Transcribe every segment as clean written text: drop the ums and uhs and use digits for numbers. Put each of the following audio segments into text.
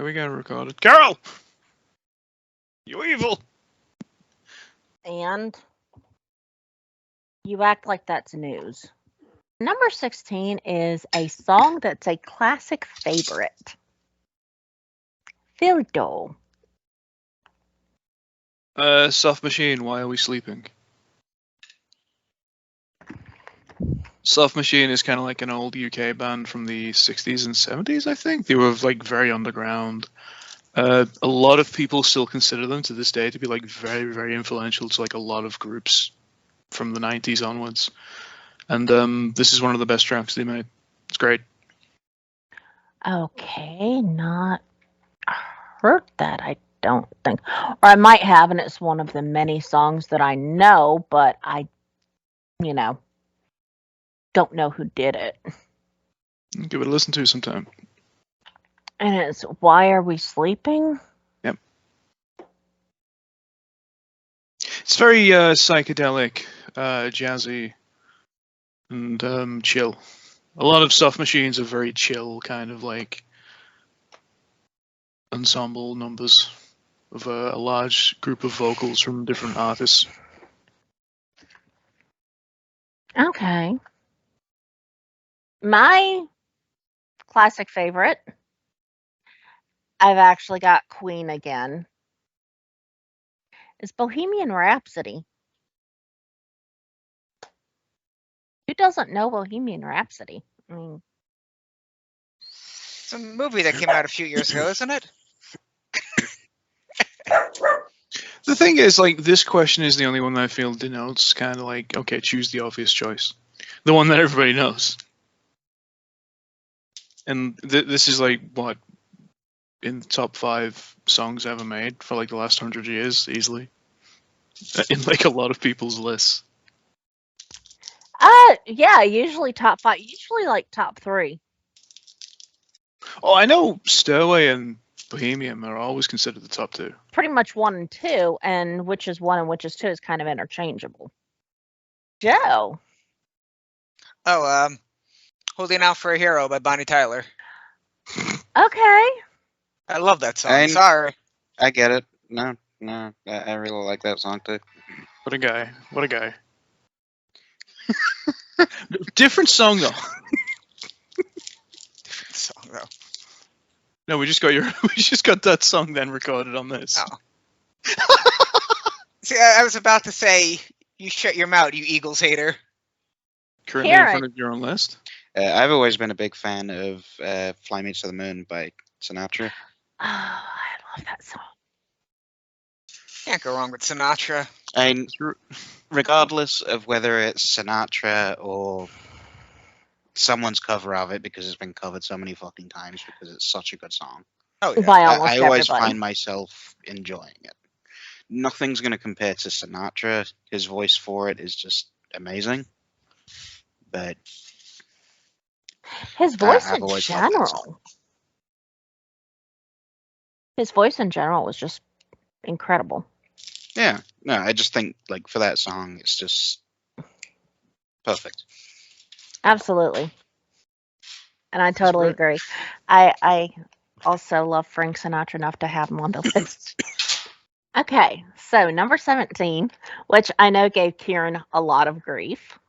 There we go, recorded. Carol! You evil! And you act like that's news. Number 16 is a song that's a classic favorite. Fildo. Soft Machine, Why Are We Sleeping? Soft Machine is kind of like an old UK band from the 60s and 70s, I think. They were like very underground. A lot of people still consider them to this day to be like very, very influential to like a lot of groups from the 90s onwards. And this is one of the best tracks they made. It's great. Okay, not heard that, I don't think. Or I might have, and it's one of the many songs that I know, but I, don't know who did it. Give it a listen to sometime. And it's Why Are We Sleeping? Yep. It's very psychedelic, jazzy, and chill. A lot of Soft Machines are very chill, kind of like ensemble numbers of a large group of vocals from different artists. Okay. My classic favorite, I've actually got Queen again, is Bohemian Rhapsody. Who doesn't know Bohemian Rhapsody? I mean, It's a movie that came out a few years ago, isn't it? The thing is, like, this question is the only one that I feel denotes kind of like, okay, choose the obvious choice. The one that everybody knows. And this is like, what, in the top 5 songs ever made for like the last 100 years, easily. In like a lot of people's lists. yeah, usually top 5, usually like top 3. Oh, I know Stairway and Bohemian are always considered the top 2. Pretty much 1 and 2, and which is 1 and which is 2 is kind of interchangeable. Joe. Oh, Holding Out for a Hero by Bonnie Tyler. Okay. I love that song. Sorry. I get it. No, I really like that song too. What a guy. What a guy. Different song, though. Different song, though. No, we just got that song then recorded on this. Oh. See, I was about to say, you shut your mouth, you Eagles hater. Currently Karen. in front of your own list. I've always been a big fan of "Fly Me to the Moon" by Sinatra. Oh, I love that song. Can't go wrong with Sinatra. And regardless of whether it's Sinatra or someone's cover of it, because it's been covered so many fucking times because it's such a good song. Oh, yeah. By almost I always everybody. find myself enjoying it. Nothing's going to compare to Sinatra. His voice for it is just amazing. But His voice I've in always loved that song. general. His voice in general was just incredible. Yeah, no, I just think like for that song, it's just perfect. Absolutely. And I totally agree. I also love Frank Sinatra enough to have him on the list. Okay, so number 17, which I know gave Kieran a lot of grief,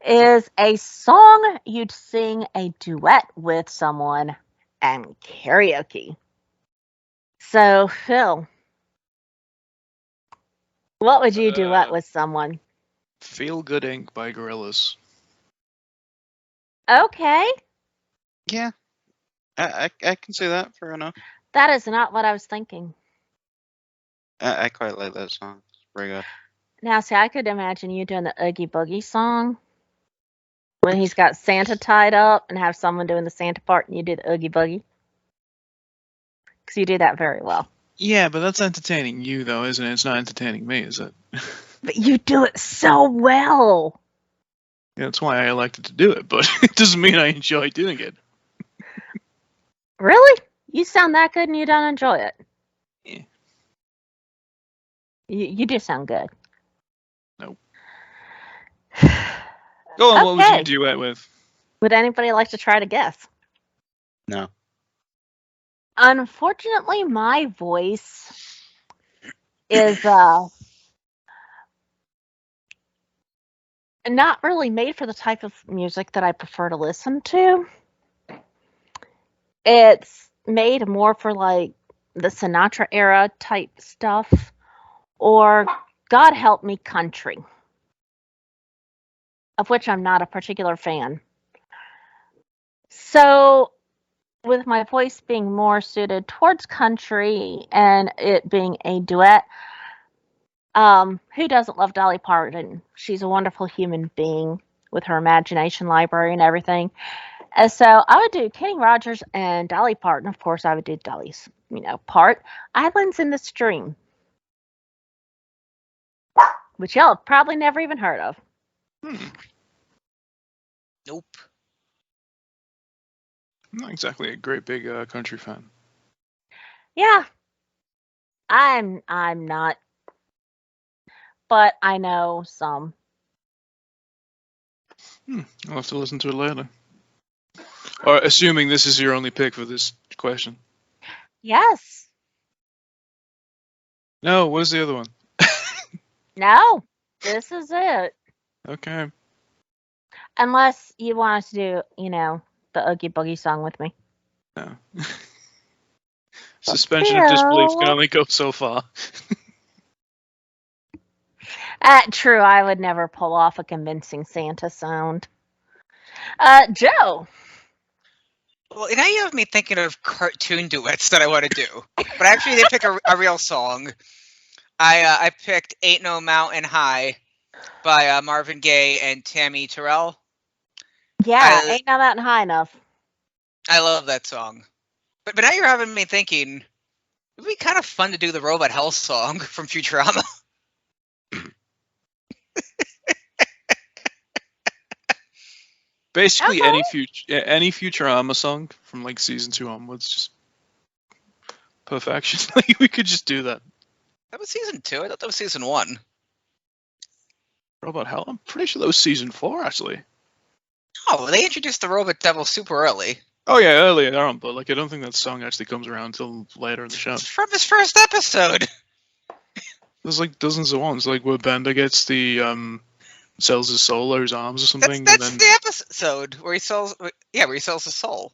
is a song you'd sing a duet with someone and karaoke. So, Phil, what would you duet with someone? Feel Good Inc. by Gorillaz. Okay, Yeah, I can see that, fair enough. that is not what I was thinking. I quite like that song. It's pretty good. Now, see, I could imagine you doing the Oogie Boogie song when he's got Santa tied up and have someone doing the Santa part and you do the Oogie Boogie. Because you do that very well. Yeah, but that's entertaining you, though, isn't it? It's not entertaining me, is it? But you do it so well. Yeah, that's why I elected to do it, but it doesn't mean I enjoy doing it. Really? You sound that good and you don't enjoy it? Yeah. You do sound good. Nope. Go on, what would Okay. you duet with? Would anybody like to try to guess? No. Unfortunately, my voice is not really made for the type of music that I prefer to listen to. It's made more for like the Sinatra era type stuff or God help me country, of which I'm not a particular fan. So with my voice being more suited towards country and it being a duet, who doesn't love Dolly Parton? She's a wonderful human being with her imagination library and everything. And so I would do Kenny Rogers and Dolly Parton. Of course, I would do Dolly's, part. Islands in the Stream, which y'all have probably never even heard of. Nope. I'm not exactly a great big country fan. Yeah, I'm not, but I know some. I'll have to listen to it later. Or assuming this is your only pick for this question. Yes. No, where's the other one? No, this is it. Okay. Unless you want us to do, the Oogie Boogie song with me. No. Suspension of disbelief can only go so far. True, I would never pull off a convincing Santa sound. Joe. Well, now you have me thinking of cartoon duets that I want to do, but actually, they pick a real song. I picked "Ain't No Mountain High" by Marvin Gaye and Tammy Terrell. Yeah, ain't no mountain high enough. I love that song. But now you're having me thinking, it'd be kind of fun to do the Robot Hell song from Futurama. Basically, Okay. any Futurama song from like season 2 onwards, just perfection. Like we could just do that. That was season 2. I thought that was season 1. Robot Hell? I'm pretty sure that was season 4, actually. Oh, they introduced the Robot Devil super early. Oh yeah, earlier on, but like I don't think that song actually comes around until later in the show. It's from his first episode. There's like dozens of ones, like where Bender gets the sells his soul or his arms or something. That's and then, the episode where he sells. Where he sells his soul.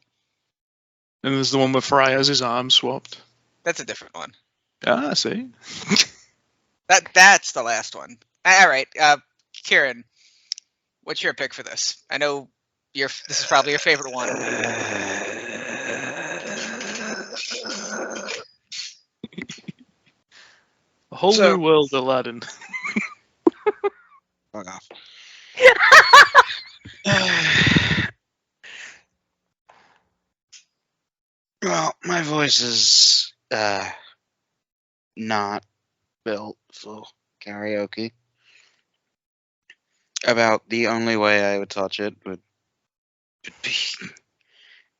and there's the one where Fry has his arms swapped. That's a different one. Ah, see. That's the last one. All right, Kieran, what's your pick for this? I know this is probably your favorite one. A whole new world, Aladdin. Fuck off. Well, my voice is not built for karaoke. About the only way I would touch it would be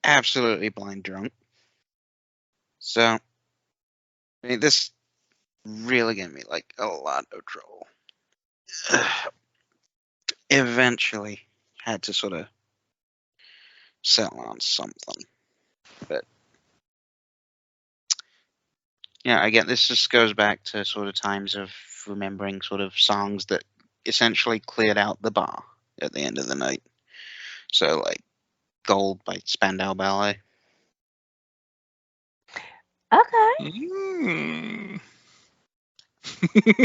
absolutely blind drunk. So, I mean, this really gave me like a lot of trouble. Eventually, had to sort of settle on something, but yeah, again, this just goes back to sort of times of remembering sort of songs that essentially cleared out the bar at the end of the night. So, like, Gold by Spandau Ballet. Okay.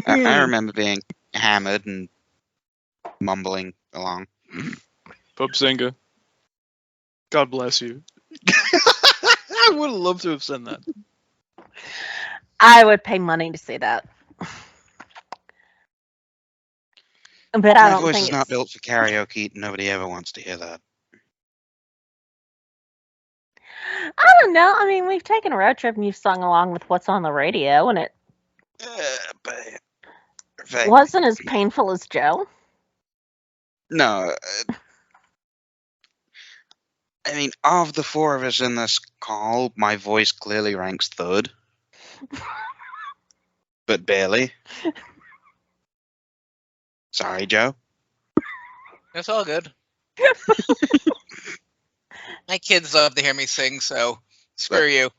I remember being hammered and mumbling along. Pub singer. God bless you. I would have loved to have said that. I would pay money to see that. But I My don't voice think is not built for karaoke. Nobody ever wants to hear that. I don't know. I mean, we've taken a road trip and you've sung along with what's on the radio, and it wasn't as painful as Joe. No. I mean, of the four of us in this call, my voice clearly ranks third. But barely. Sorry, Joe. It's all good. My kids love to hear me sing, so screw you.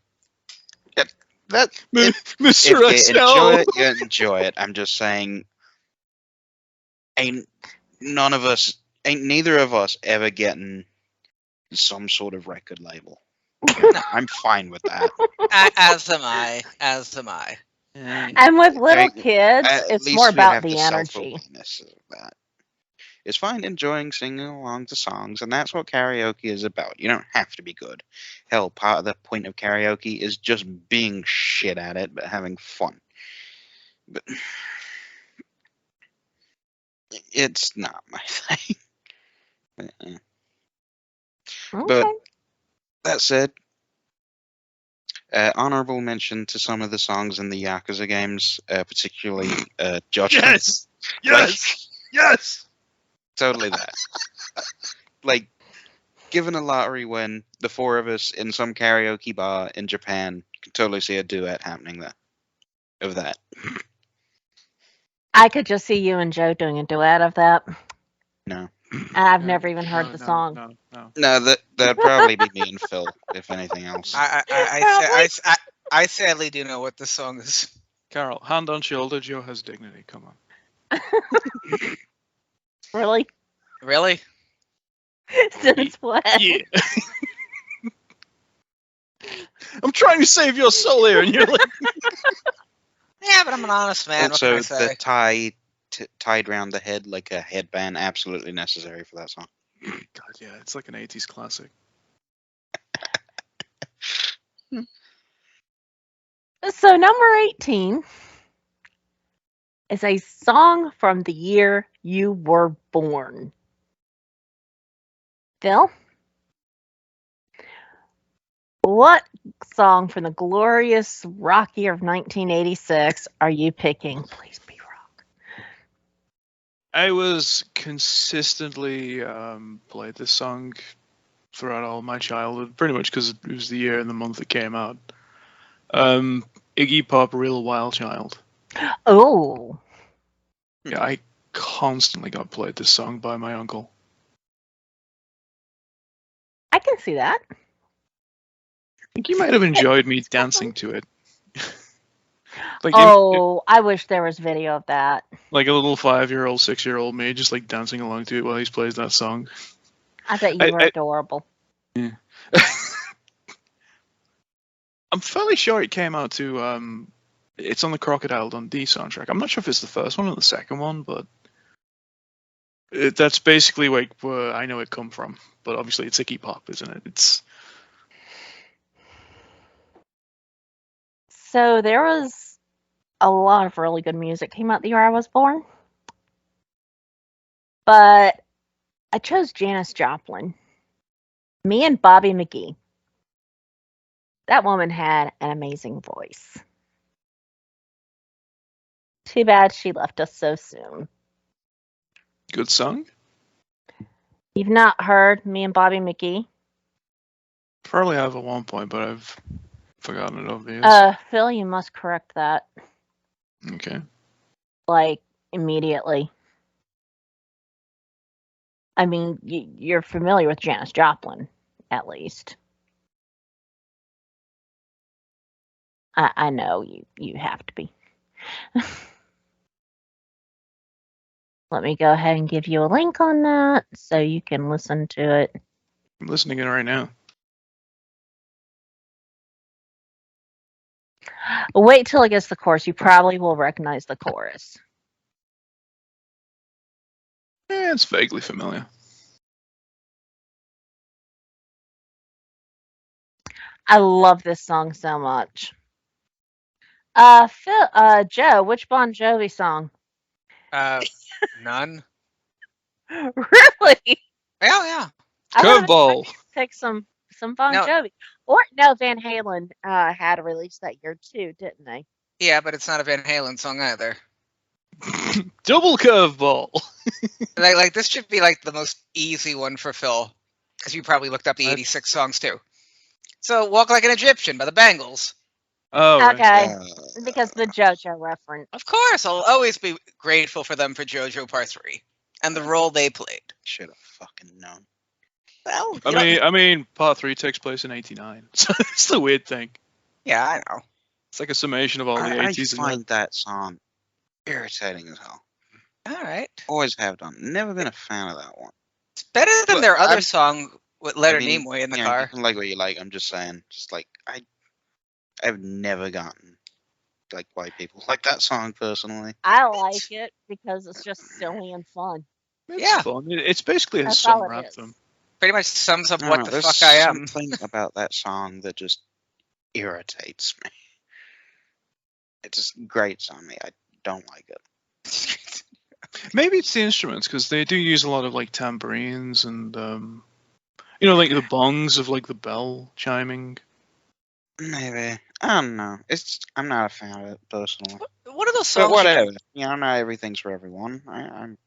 That Mr. if you enjoy XL. it, you enjoy it. I'm just saying, ain't neither of us ever getting some sort of record label. I'm fine with that. As am I. As am I. And with little kids, At it's least more we about have the energy. self-awareness of that. It's fine enjoying singing along to songs, and that's what karaoke is about. You don't have to be good. Hell, part of the point of karaoke is just being shit at it, but having fun. But it's not my thing. Okay. But that said, honorable mention to some of the songs in the Yakuza games, particularly Judgment. Yes. Totally that. Like, given a lottery win, the four of us in some karaoke bar in Japan can totally see a duet happening there. Of that. I could just see you and Joe doing a duet of that. No. And I've never even heard the song. No, that'd probably be me and Phil, if anything else. I sadly do know what this song is. Carol, hand on shoulder, Joe has dignity. Come on. Really? Really? Since when? Yeah. I'm trying to save your soul here, and you're like, Yeah, but I'm an honest man. Also, what can I say? the tie tied round the head like a headband, absolutely necessary for that song. God, yeah, it's like an 80s classic. So number 18 is a song from the year you were born. Phil? What song from the glorious rock year of 1986 are you picking? Please be rock. I was consistently played this song throughout all my childhood, pretty much because it was the year and the month it came out. Iggy Pop, Real Wild Child. Oh. Yeah, I constantly got played this song by my uncle. I can see that. I think you might have enjoyed me dancing to it. Like I wish there was video of that. like a little 5-year-old, 6-year-old me just like dancing along to it while he plays that song. I bet you were adorable. Yeah. I'm fairly sure it came out to it's on the Crocodile Dundee soundtrack. I'm not sure if it's the first one or the second one, but that's basically like where I know it come from. But obviously it's Iggy Pop, isn't it? It's So there was a lot of really good music came out the year I was born. But I chose Janis Joplin. Me and Bobby McGee. That woman had an amazing voice. Too bad she left us so soon. good song. You've not heard Me and Bobby McGee? Probably have at one point, but I've forgotten it over the years. Phil, you must correct that. Okay. Like, immediately. I mean, you're familiar with Janis Joplin, at least. I know you have to be. Let me go ahead and give you a link on that so you can listen to it. I'm listening in right now. Wait till it gets to the chorus. You probably will recognize the chorus. It's vaguely familiar. I love this song so much. Joe, which Bon Jovi song? None. Really? Yeah. I would've Curveball. picked some Bon No. Jovi. Or no, Van Halen had a release that year too, didn't they? Yeah, but it's not a Van Halen song either. Double curveball. Like this should be like the most easy one for Phil, because you probably looked up the '86 songs too. So, "Walk Like an Egyptian" by the Bangles. Oh, right. Okay, because the JoJo reference. Of course, I'll always be grateful for them for JoJo Part 3 and the role they played. Should have fucking known. Well, I mean, Part 3 takes place in '89, so it's the weird thing. yeah, I know. It's like a summation of all the I 80s. find that song irritating as hell. All right. Always have done. Never been a fan of that one. It's better than But their other I'm- song with Leonard Nimoy in the you car. can like what you like. I'm just saying, I've never gotten like why people like that song personally. I like it because it's just silly and fun. It's Yeah. fun. It's basically a That's all summer it is. anthem. Pretty much sums up I what don't the know, fuck there's I am. something about that song that just irritates me. It's a great song. I don't like it. Maybe it's the instruments because they do use a lot of like tambourines and like the bongs of like the bell chiming. Maybe. I don't know. I'm not a fan of it personally. One of those But songs. whatever. Not everything's for everyone. I'm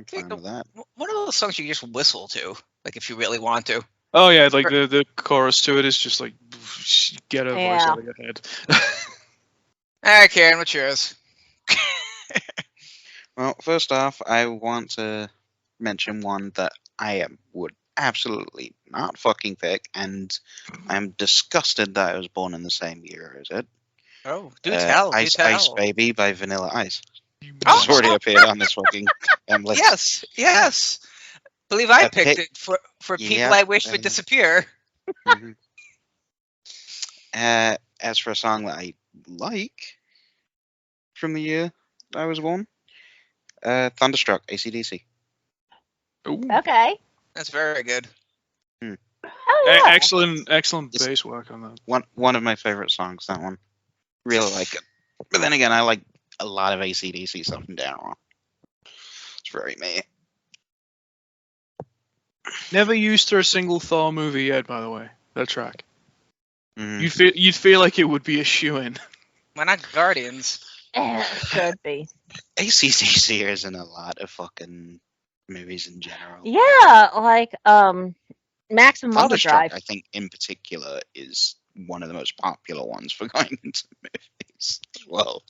fine with that. One of those songs you can just whistle to, like if you really want to. Oh yeah, like the chorus to it is just like get a voice Yeah. out of your head. All right, Karen, what's yours? Well, first off, I want to mention one that I would absolutely not fucking pick, and I'm disgusted that I was born in the same year as it. Oh, do tell. Ice do tell. Ice Baby by Vanilla Ice. Oh, It's already appeared on this fucking list. Yes, yes. Believe I I picked pick- it for people Yep, I wish would um, disappear. Mhm. As for a song that I like from the year I was born, Thunderstruck, AC/DC. Ooh. Okay. That's very good. Oh yeah. Excellent It's- bass work on that. One of my favorite songs. That one, really like it. But then again, I like a lot of AC/DC stuff in general. It's very me. Never used for a single Thor movie yet, by the way. That track. Mhm. You'd feel like it would be a shoe-in. Why not Guardians? It should be. AC/DC is in a lot of fucking movies in general. Yeah, like Maximum Thunderstruck, Overdrive. I think, in particular, is one of the most popular ones for going into movies as well.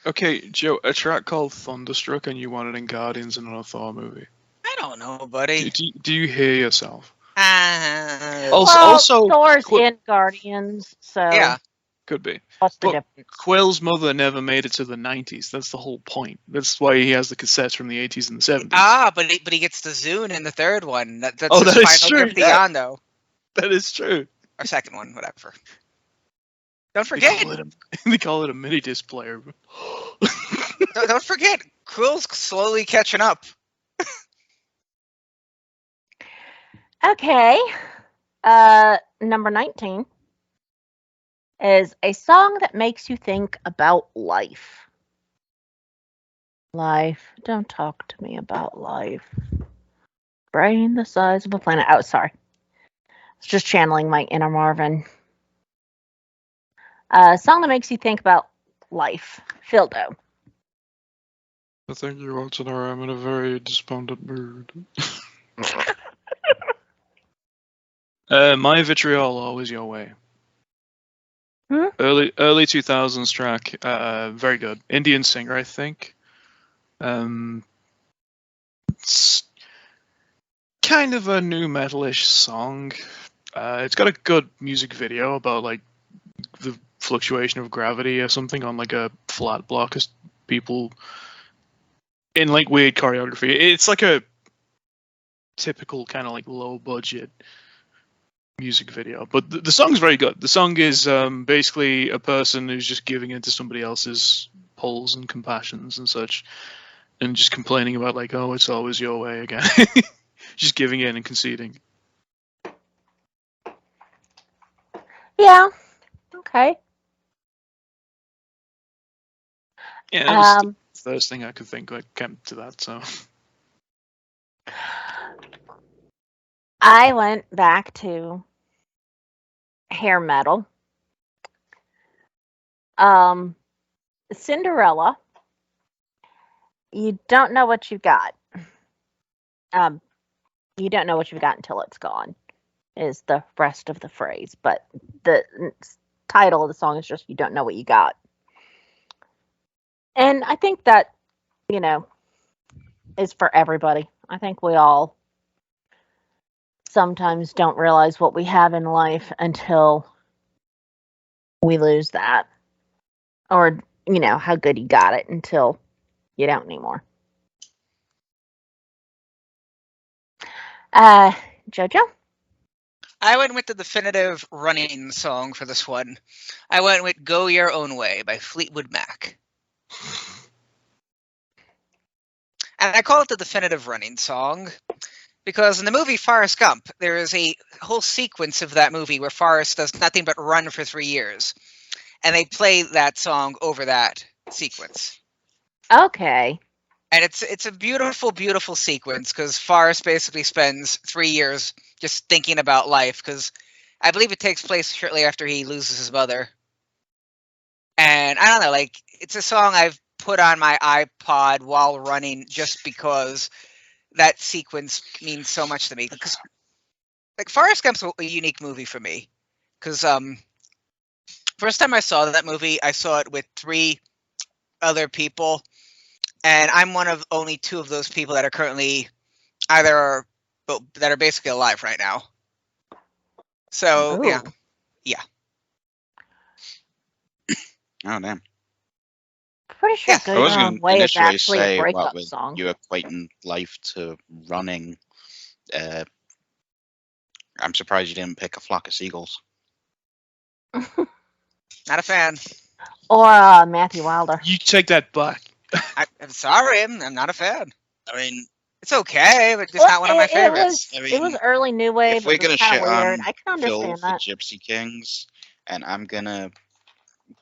Okay, Joe, a track called Thunderstruck and you want it in Guardians and not a Thor movie. I don't know, buddy. Do you hear yourself? Oh, Also, Thor's Qu- in Guardians, so yeah. could be. what's the But difference? Quill's mother never made it to the 90s. That's the whole point. That's why he has the cassettes from the 80s and the 70s. Ah, but he gets the Zune in the third one. That's Oh, his that is final true, gift to yeah. Yando. That is true. Or second one, whatever. Don't They forget. call it a mini disc player. Don't forget. Quill's slowly catching up. Okay. Number 19 is a song that makes you think about life. Life. Don't talk to me about life. Brain the size of a planet. Oh, sorry. It's just channeling my inner Marvin. A song that makes you think about life. Fildo. I think you want to know I'm in a very despondent mood. My Vitriol, Always Your Way. Hmm? Early 2000s track. Very good. Indian singer, I think. It's kind of a new metalish song. It's got a good music video about like the fluctuation of gravity or something on like a flat block of people in like weird choreography. It's like a typical kind of like low budget music video, but the song's very good. The song is basically a person who's just giving in to somebody else's pulls and compassions and such, and just complaining about like, oh, it's always your way again. Just giving in and conceding. Yeah. Okay. Yeah, that was the Um, first thing I could think that came to that. So I went back to hair metal. Cinderella. You don't know what you've got. You don't know what you've got until it's gone, is the rest of the phrase. But the title of the song is just You Don't Know What You Got. And I think that, is for everybody. I think we all sometimes don't realize what we have in life until we lose that. Or, how good you got it until you don't anymore. Jojo? I went with the definitive running song for this one. I went with Go Your Own Way by Fleetwood Mac. And I call it the definitive running song because in the movie Forrest Gump, there is a whole sequence of that movie where Forrest does nothing but run for 3 years. And they play that song over that sequence. Okay. And it's a beautiful, beautiful sequence because Forrest basically spends 3 years just thinking about life because I believe it takes place shortly after he loses his mother. And I don't know, like, it's a song I've put on my iPod while running just because that sequence means so much to me. Because, like, Forrest Gump's a unique movie for me. Because first time I saw that movie, I saw it with 3 other people. And I'm one of only 2 of those people that are currently that are basically alive right now. So, Ooh. yeah. Oh, damn. Pretty sure Yeah. Go I Your was Own going to Way is initially actually a say, what breakup with song. you equating life to running, I'm surprised you didn't pick A Flock of Seagulls. Not a fan. Or Matthew Wilder. You take that back. I'm sorry. I'm not a fan. I mean, It's okay, but it's not one of my favorites. It was early new wave. if we're It was going to kind shit of weird. on I can Phil understand for that. Gypsy Kings, and I'm going to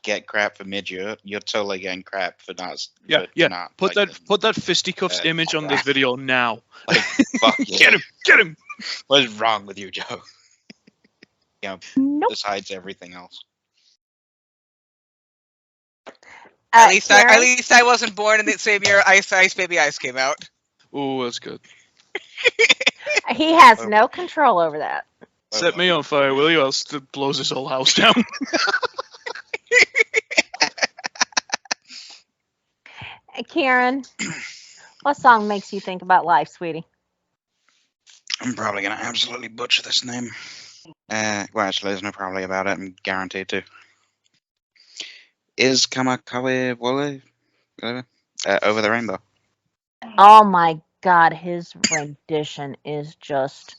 get crap for Midget, you're totally getting crap for not. Yeah, for yeah. Not Put liking, that fisticuffs image on the that. video now. Like, fuck you. Get him. What is wrong with you, Joe? Nope. Besides everything else. At least Karen? I wasn't born in the same year Ice Ice Baby Ice came out. Oh, that's good. He has no control over that. Set me on fire, will you? Else it blows this whole house down. Karen, what song makes you think about life, sweetie? I'm probably going to absolutely butcher this name. Well, actually, there's no probably about it. I'm guaranteed to. Is Kamakawe Wole Over the Rainbow? Oh my God, his rendition is just.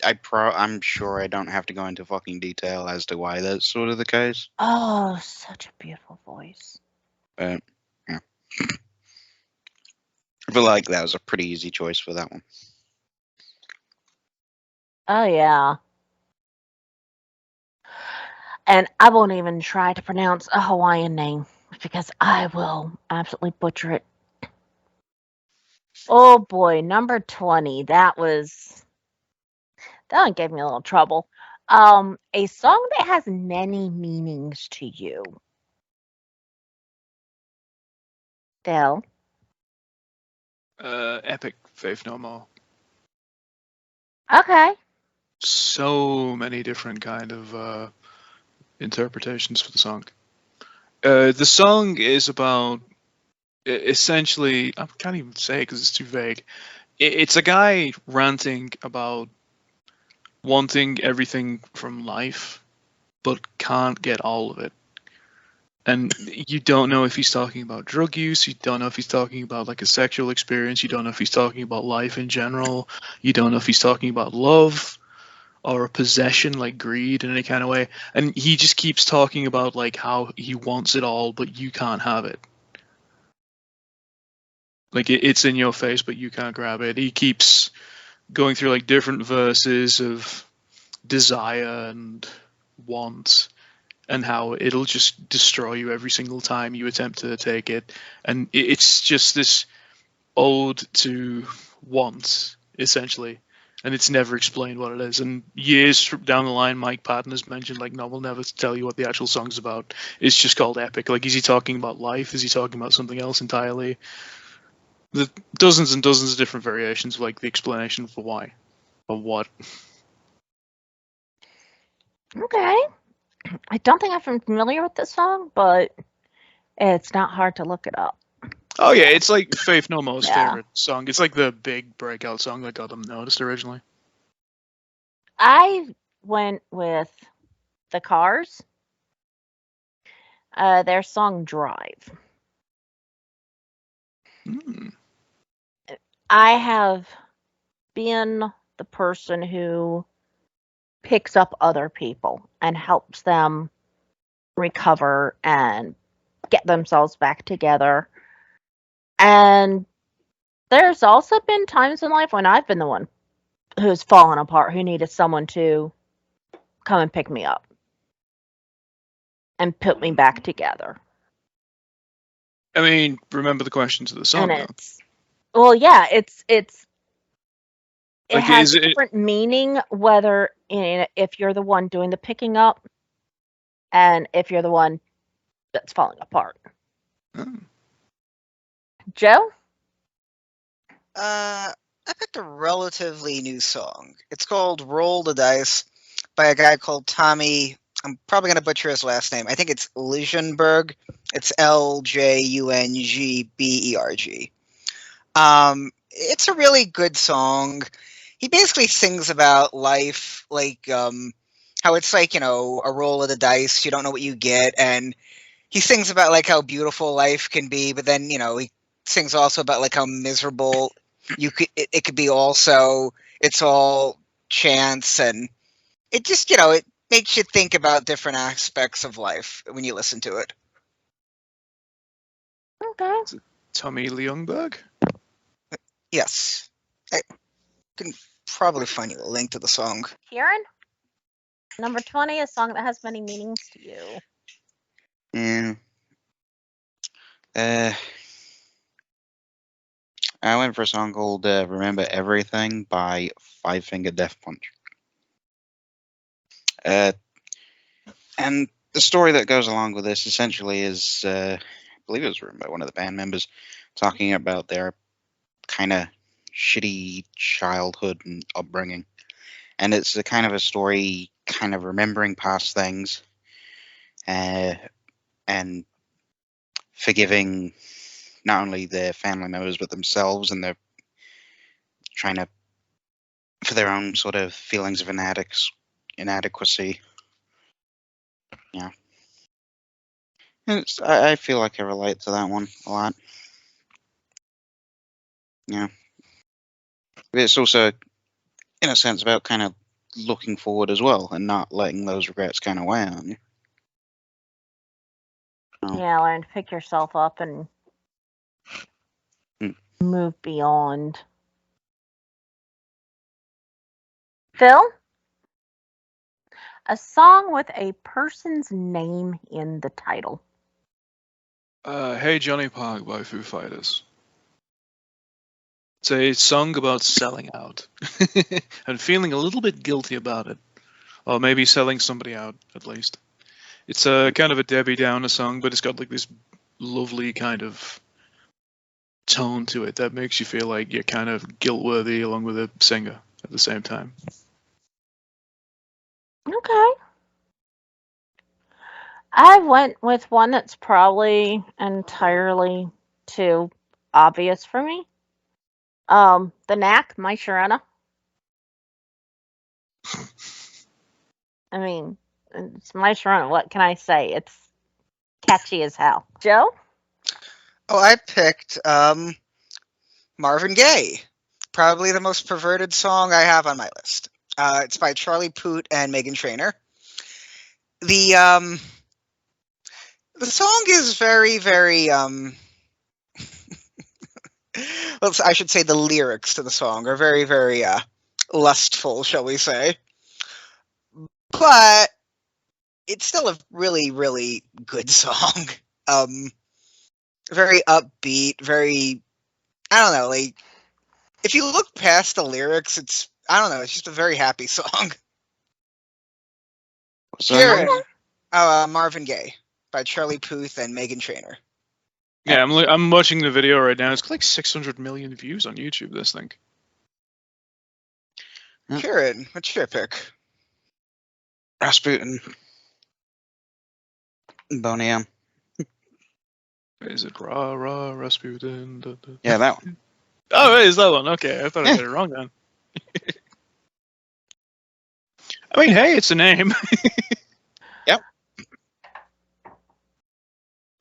I'm sure I don't have to go into fucking detail as to why that's sort of the case. Oh, such a beautiful voice. But yeah, I feel like that was a pretty easy choice for that one. Oh yeah. And I won't even try to pronounce a Hawaiian name because I will absolutely butcher it. Oh boy, number 20. That one gave me a little trouble. A song that has many meanings to you. Phil. Epic Faith No More. Okay. So many different kind of interpretations for the song. The song is about essentially, I can't even say because it's too vague. It's a guy ranting about wanting everything from life, but can't get all of it. And you don't know if he's talking about drug use, you don't know if he's talking about like a sexual experience, you don't know if he's talking about life in general, you don't know if he's talking about love or a possession like greed in any kind of way. And he just keeps talking about like how he wants it all, but you can't have it. Like it's in your face, but you can't grab it. He keeps going through like different verses of desire and want and how it'll just destroy you every single time you attempt to take it. And it's just this ode to want, essentially. And it's never explained what it is. And years down the line, Mike Patton has mentioned, like, no, we'll never tell you what the actual song's about. It's just called Epic. Like, is he talking about life? Is he talking about something else entirely? The dozens and dozens of different variations of, like, the explanation for why or what. Okay. I don't think I'm familiar with this song, but it's not hard to look it up. Oh yeah, it's like Faith No More's Yeah. favorite song. It's like the big breakout song that got them noticed originally. I went with the Cars. Their song Drive. Hmm. I have been the person who picks up other people and helps them recover and get themselves back together. And there's also been times in life when I've been the one who's fallen apart, who needed someone to come and pick me up and put me back together. I mean, remember the question to the song, And though. it's well, yeah, it Like, has is it? different meaning whether if you're the one doing the picking up and if you're the one that's falling apart. Oh. Joe? I picked a relatively new song. It's called "Roll the Dice" by a guy called Tommy. I'm probably gonna butcher his last name. I think it's Ljungberg. It's Ljungberg. It's a really good song. He basically sings about life, like how it's like, you know, a roll of the dice. You don't know what you get, and he sings about like how beautiful life can be, but then, you know, he sings also about like how miserable it could be. Also, it's all chance, and it just, you know, it makes you think about different aspects of life when you listen to it. Okay. Tommy Ljungberg? Yes, I can probably find you a link to the song. Kieran? Number 20, a song that has many meanings to you. Yeah. I went for a song called "Remember Everything" by Five Finger Death Punch. And the story that goes along with this essentially is, I believe it was written by one of the band members, talking about their kind of shitty childhood and upbringing. And it's a kind of a story, kind of remembering past things, and forgiving not only their family members but themselves, and they're trying to, for their own sort of feelings of inadequacy. Yeah. I feel like I relate to that one a lot. Yeah. But it's also, in a sense, about kind of looking forward as well and not letting those regrets kind of weigh on you. Oh. Yeah, learn to pick yourself up and move beyond. Phil? A song with a person's name in the title. Hey Johnny Park by Foo Fighters. It's a song about selling out and feeling a little bit guilty about it, or maybe selling somebody out at least. It's a kind of a Debbie Downer song, but it's got like this lovely kind of tone to it that makes you feel like you're kind of guilt worthy along with the singer at the same time. Okay. I went with one that's probably entirely too obvious for me. The Knack, My Sharona. I mean, it's My Sharona. What can I say? It's catchy as hell. Joe? Oh, I picked Marvin Gaye. Probably the most perverted song I have on my list. It's by Charlie Puth and Meghan Trainor. The song is very, very well, I should say the lyrics to the song are very, very lustful, shall we say. But it's still a really, really good song. Very upbeat, very, I don't know, like, if you look past the lyrics, it's, I don't know, it's just a very happy song. Kieran, Marvin Gaye by Charlie Puth and Meghan Trainor. Yeah, I'm watching the video right now. It's got like 600 million views on YouTube, this thing. Kieran, what's your pick? Rasputin. Boney M. Is it Ra Ra Rasputin? Da, da. Yeah, that one. Oh, it is that one. Okay, I thought I got it wrong then. I mean, hey, it's a name.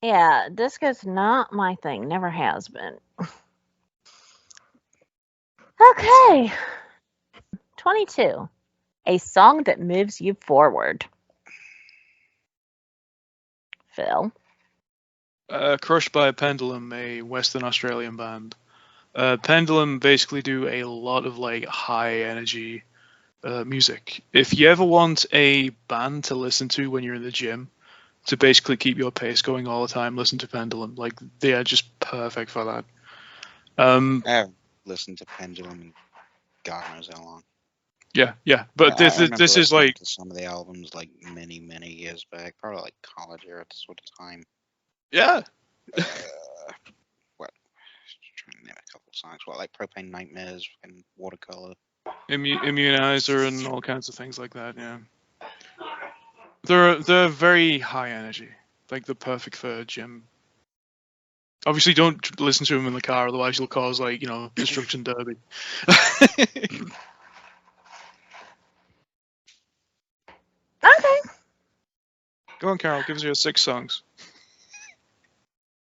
Yeah, disco's not my thing. Never has been. Okay. 22. A song that moves you forward. Phil. Crushed by a Pendulum, a Western Australian band. Pendulum basically do a lot of like high energy music. If you ever want a band to listen to when you're in the gym, to basically keep your pace going all the time, listen to Pendulum. Like they are just perfect for that. I haven't listened to Pendulum in God knows how long. Yeah. But I remember this is listening like to some of the albums like many years back, probably like college era sort of time. yeah. What? Trying to name a couple of songs. What, like Propane Nightmares and Watercolor. Immunizer and all kinds of things like that. Yeah. They're very high energy, like the perfect for gym. Obviously, don't listen to them in the car, otherwise you'll cause like destruction derby. Okay. Go on, Carol. Give us your 6 songs.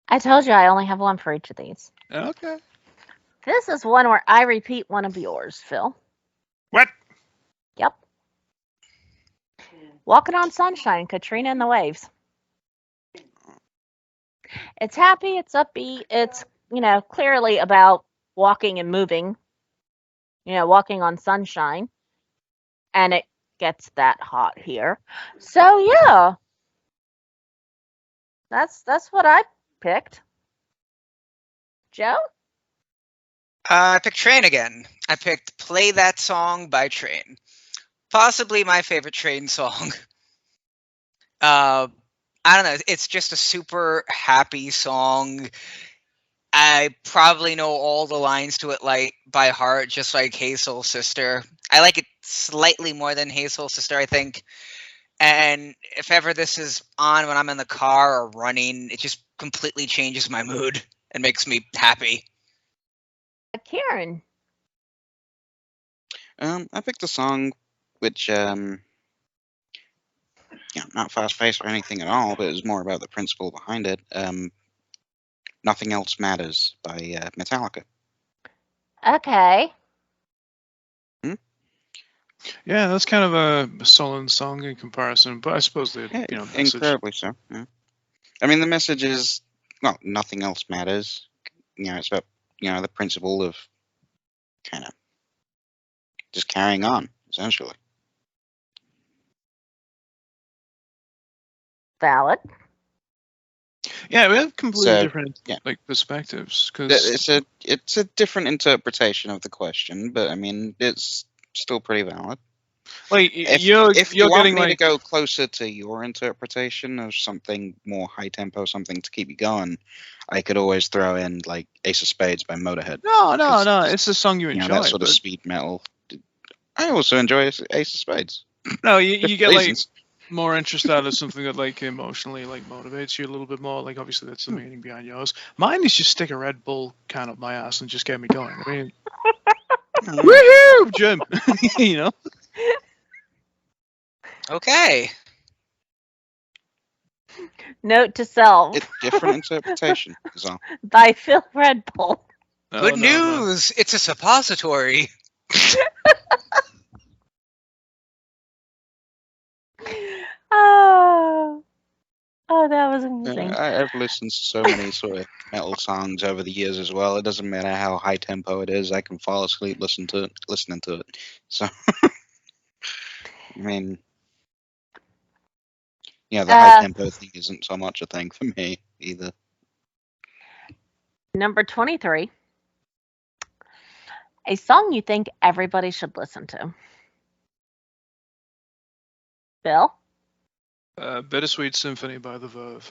I told you I only have one for each of these. Okay. This is one where I repeat one of yours, Phil. What? Yep. Walking on Sunshine, Katrina and the Waves. It's happy, it's upbeat, it's, clearly about walking and moving, walking on sunshine. And it gets that hot here. So yeah. That's what I picked. Joe? I picked Train again. I picked Play That Song by Train. Possibly my favorite Train song. I don't know. It's just a super happy song. I probably know all the lines to it like by heart, just like Hey Soul Sister. I like it slightly more than Hey Soul Sister, I think. And if ever this is on when I'm in the car or running, it just completely changes my mood and makes me happy. Karen. I picked a song which not fast paced or anything at all, but it was more about the principle behind it. Nothing Else Matters by Metallica. Okay. Yeah, that's kind of a solid song in comparison, but I suppose the message. Incredibly so. Yeah. I mean, the message is nothing else matters. It's about the principle of kind of just carrying on, essentially. Valid. Yeah, we have completely So, different like perspectives because it's a different interpretation of the question, but I mean it's still pretty valid. like If you're you want getting me to like go closer to your interpretation of something more high tempo, something to keep you going, I could always throw in like Ace of Spades by Motorhead. no, it's a song you enjoy. That sort of but speed metal. I also enjoy Ace of Spades. no, you get reasons. like more interest out of something that like emotionally like motivates you a little bit more. Like obviously that's the meaning behind yours. Mine is just stick a Red Bull can up my ass and just get me going. I mean, woohoo, Jim. Okay. Note to self. It's different interpretation is all. By Phil Red Bull. Good news. It's a suppository. Oh, that was amazing. I've listened to so many sort of metal songs over the years as well. It doesn't matter how high tempo it is. I can fall asleep listening to it. So, I mean, the high tempo thing isn't so much a thing for me either. Number 23. A song you think everybody should listen to. Bill? Bittersweet Symphony by The Verve.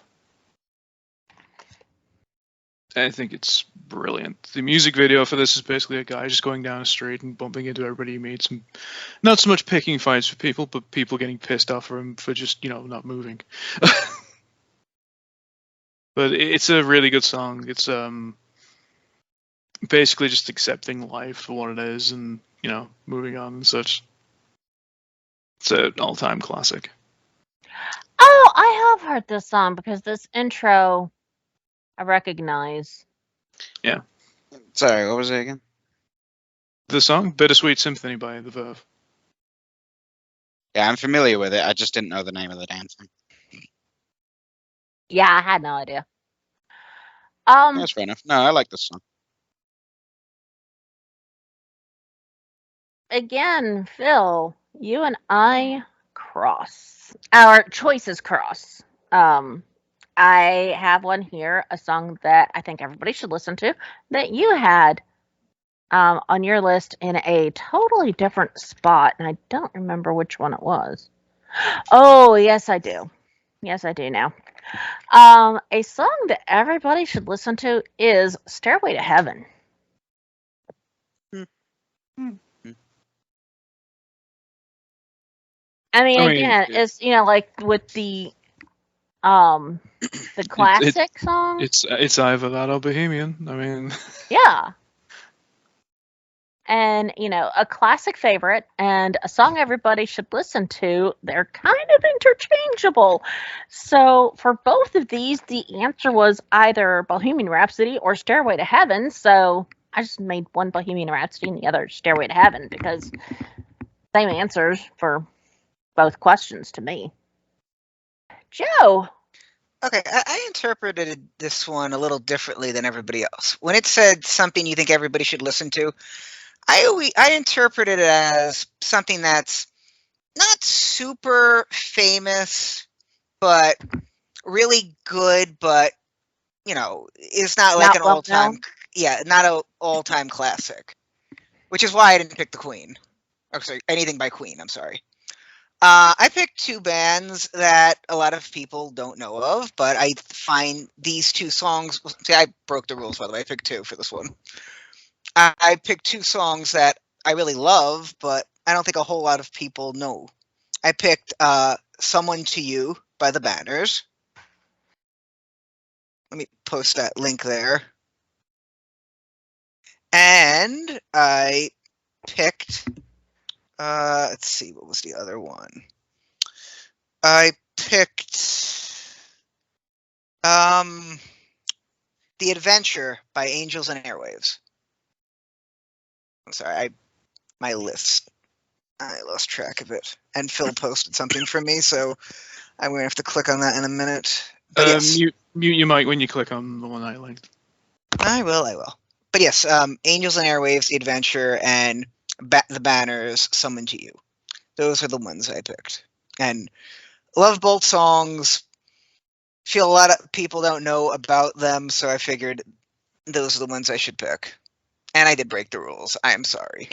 I think it's brilliant. The music video for this is basically a guy just going down a street and bumping into everybody he meets. And not so much picking fights with people, but people getting pissed off for him for just, not moving. But it's a really good song. It's basically just accepting life for what it is and, moving on and such. It's an all-time classic. Oh, I have heard this song because this intro I recognize. Sorry, what was it again? The song "Bittersweet Symphony" by The Verve. Yeah, I'm familiar with it. I just didn't know the name of the damn thing. Yeah, I had no idea. That's fair enough. No, I like this song. Again, Phil, you and I cross. Our choices cross. I have one here, a song that I think everybody should listen to, that you had on your list in a totally different spot, and I don't remember which one it was. Oh, yes, I do. Yes, I do now. A song that everybody should listen to is "Stairway to Heaven." I mean, I mean, again, it's like with the classic song. It's either that or Bohemian. I mean, Yeah. And, a classic favorite and a song everybody should listen to. They're kind of interchangeable. So, for both of these, the answer was either Bohemian Rhapsody or Stairway to Heaven. So, I just made one Bohemian Rhapsody and the other Stairway to Heaven because same answers for both questions to me. Joe. Okay, I interpreted this one a little differently than everybody else. When it said something you think everybody should listen to, I interpret it as something that's not super famous, but really good, but it's not like Not an well all-time, known. not an all-time classic, which is why I didn't pick the Queen. Oh, sorry, anything by Queen. I'm sorry. I picked two bands that a lot of people don't know of, but I find these two songs. See, I broke the rules, by the way. I picked two for this one. I picked two songs that I really love, but I don't think a whole lot of people know. I picked "Someone to You" by the Banners. Let me post that link there. And I picked. Let's see, what was the other one? I picked "The Adventure" by Angels and Airwaves. I'm sorry, my list. I lost track of it, and Phil posted something for me, so I'm gonna have to click on that in a minute. But yes, mute your mic when you click on the one I linked. I will. But yes, Angels and Airwaves, The Adventure, and the Banners, "Someone to You." Those are the ones I picked, and love both songs. Feel a lot of people don't know about them, so I figured those are the ones I should pick. And I did break the rules. I am sorry.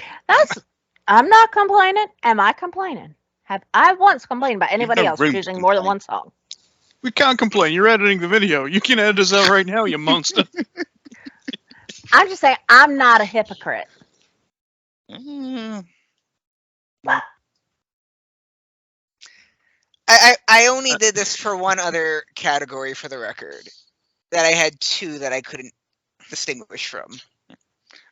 I'm not complaining. Am I complaining? Have I once complained about anybody no else room to choosing more than complain. one song? We can't complain. You're editing the video. You can edit us out right now, you monster. I'm just saying I'm not a hypocrite. I only did this for one other category for the record. That I had two that I couldn't distinguish from.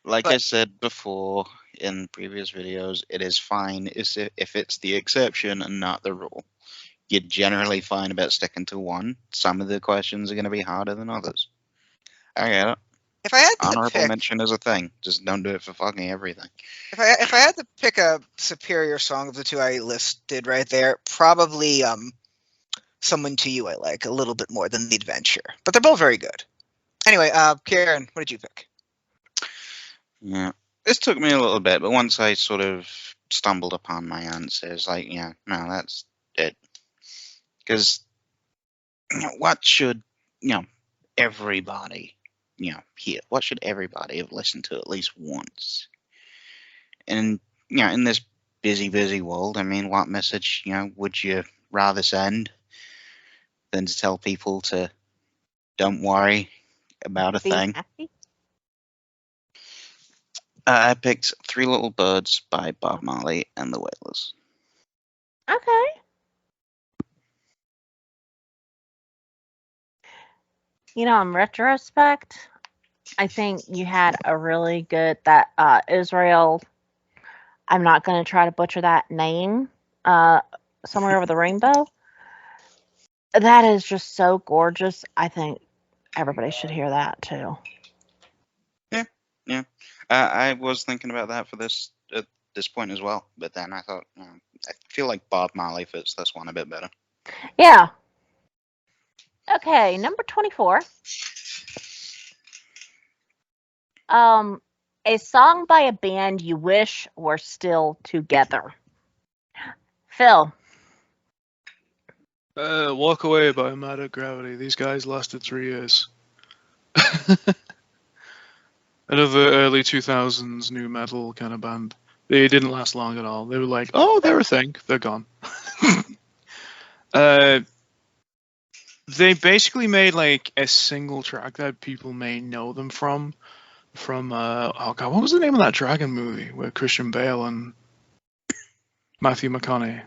Like I said before in previous videos, it is fine if it's the exception and not the rule. You're generally fine about sticking to one. Some of the questions are going to be harder than others. I get it. If I had to Honorable pick, mention is a thing. Just don't do it for fucking everything. if I had to pick a superior song of the two I listed right there, probably "Someone to You" I like a little bit more than "The Adventure," but they're both very good. Anyway, Karen, what did you pick? Yeah. This took me a little bit, but once I sort of stumbled upon my answers, like, yeah, no, that's it. Because what should, everybody, hear? What should everybody have listened to at least once? And, in this busy world, I mean, what message, would you rather send than to tell people to don't worry about a Be thing? happy. I picked "Three Little Birds" by Bob Marley and the Wailers. Okay. In retrospect, I think you had a really good Israel. I'm not going to try to butcher that name. Somewhere Over the Rainbow. That is just so gorgeous. I think everybody should hear that too. Yeah. I was thinking about that for this at this point as well, but then I thought, I feel like Bob Marley fits this one a bit better. Yeah. Okay, number 24. A song by a band you wish were still together. Phil. Walk Away by Mad at Gravity. These guys lasted 3 years. Another early 2000s new metal kind of band. They didn't last long at all. They were like, oh, they're a thing. They're gone. They basically made like a single track that people may know them from oh god, what was the name of that dragon movie with Christian Bale and Matthew McConaughey?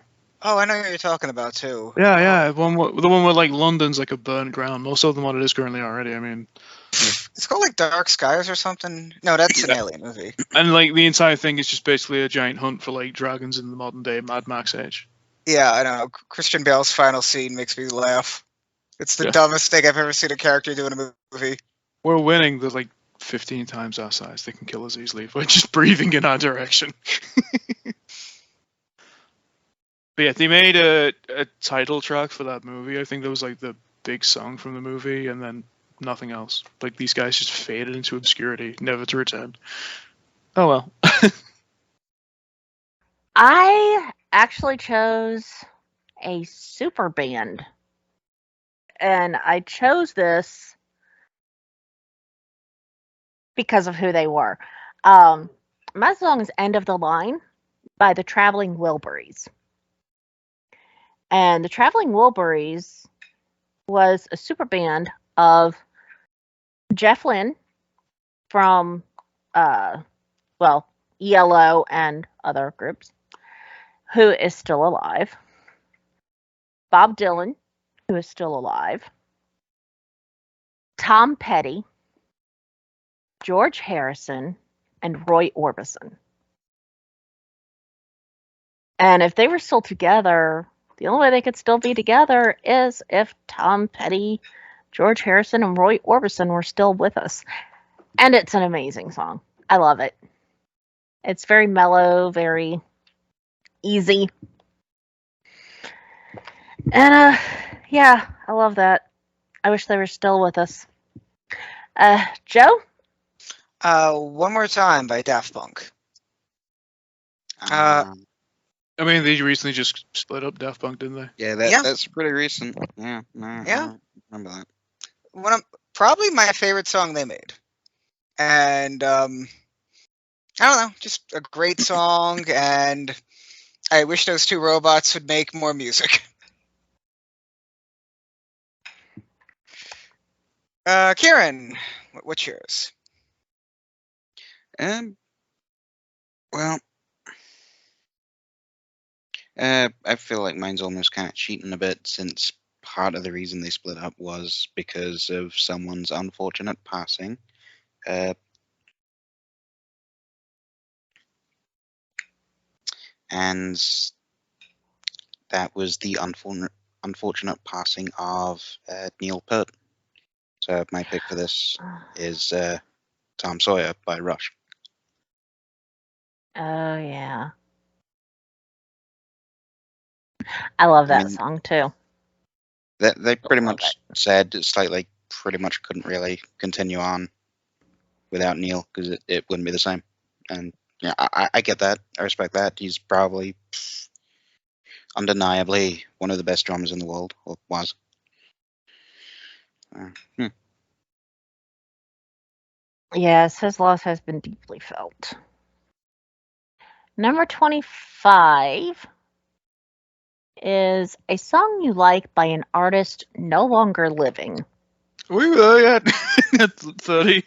Oh, I know what you're talking about too. Yeah, the one where like London's like a burnt ground. Most of them what it is currently already. I mean, It's called like Dark Skies or something. No, that's an alien movie. and like the entire thing is just basically a giant hunt for like dragons in the modern day Mad Max age. Yeah, I know. Christian Bale's final scene makes me laugh. It's the Yeah. dumbest thing I've ever seen a character do in a movie. We're winning. They're like 15 times our size. They can kill us easily if we're just breathing in our direction. But yeah, they made a title track for that movie. I think that was like the big song from the movie, and then nothing else. Like these guys just faded into obscurity, never to return. Oh well. I actually chose a super band. And I chose this because of who they were. My song is End of the Line by the Traveling Wilburys. And the Traveling Wilburys was a super band of Jeff Lynne from, ELO and other groups, who is still alive. Bob Dylan, who is still alive. Tom Petty, George Harrison, and Roy Orbison. And if they were still together, the only way they could still be together is if Tom Petty, George Harrison, and Roy Orbison were still with us. And it's an amazing song. I love it. It's very mellow, very easy. And yeah, I love that. I wish they were still with us. Joe? One More Time by Daft Punk. I mean, they recently just split up Daft Punk, didn't they? Yeah, Yeah. that's pretty recent. Yeah, Yeah. I remember that. Probably my favorite song they made. And I don't know, just a great song, and I wish those two robots would make more music. Kieran, what's yours? Well, I feel like mine's almost kind of cheating a bit, since part of the reason they split up was because of someone's unfortunate passing. And that was the unfortunate passing of Neil Peart. So my pick for this is Tom Sawyer by Rush. Oh, yeah. I love that song, too. They pretty love much said it's like they pretty much couldn't really continue on without Neil, because it wouldn't be the same. And yeah, I get that. I respect that. He's probably undeniably one of the best drummers in the world, or was. Yes, his loss has been deeply felt. Number 25 is a song you like by an artist no longer living. Are we there yet? At 30.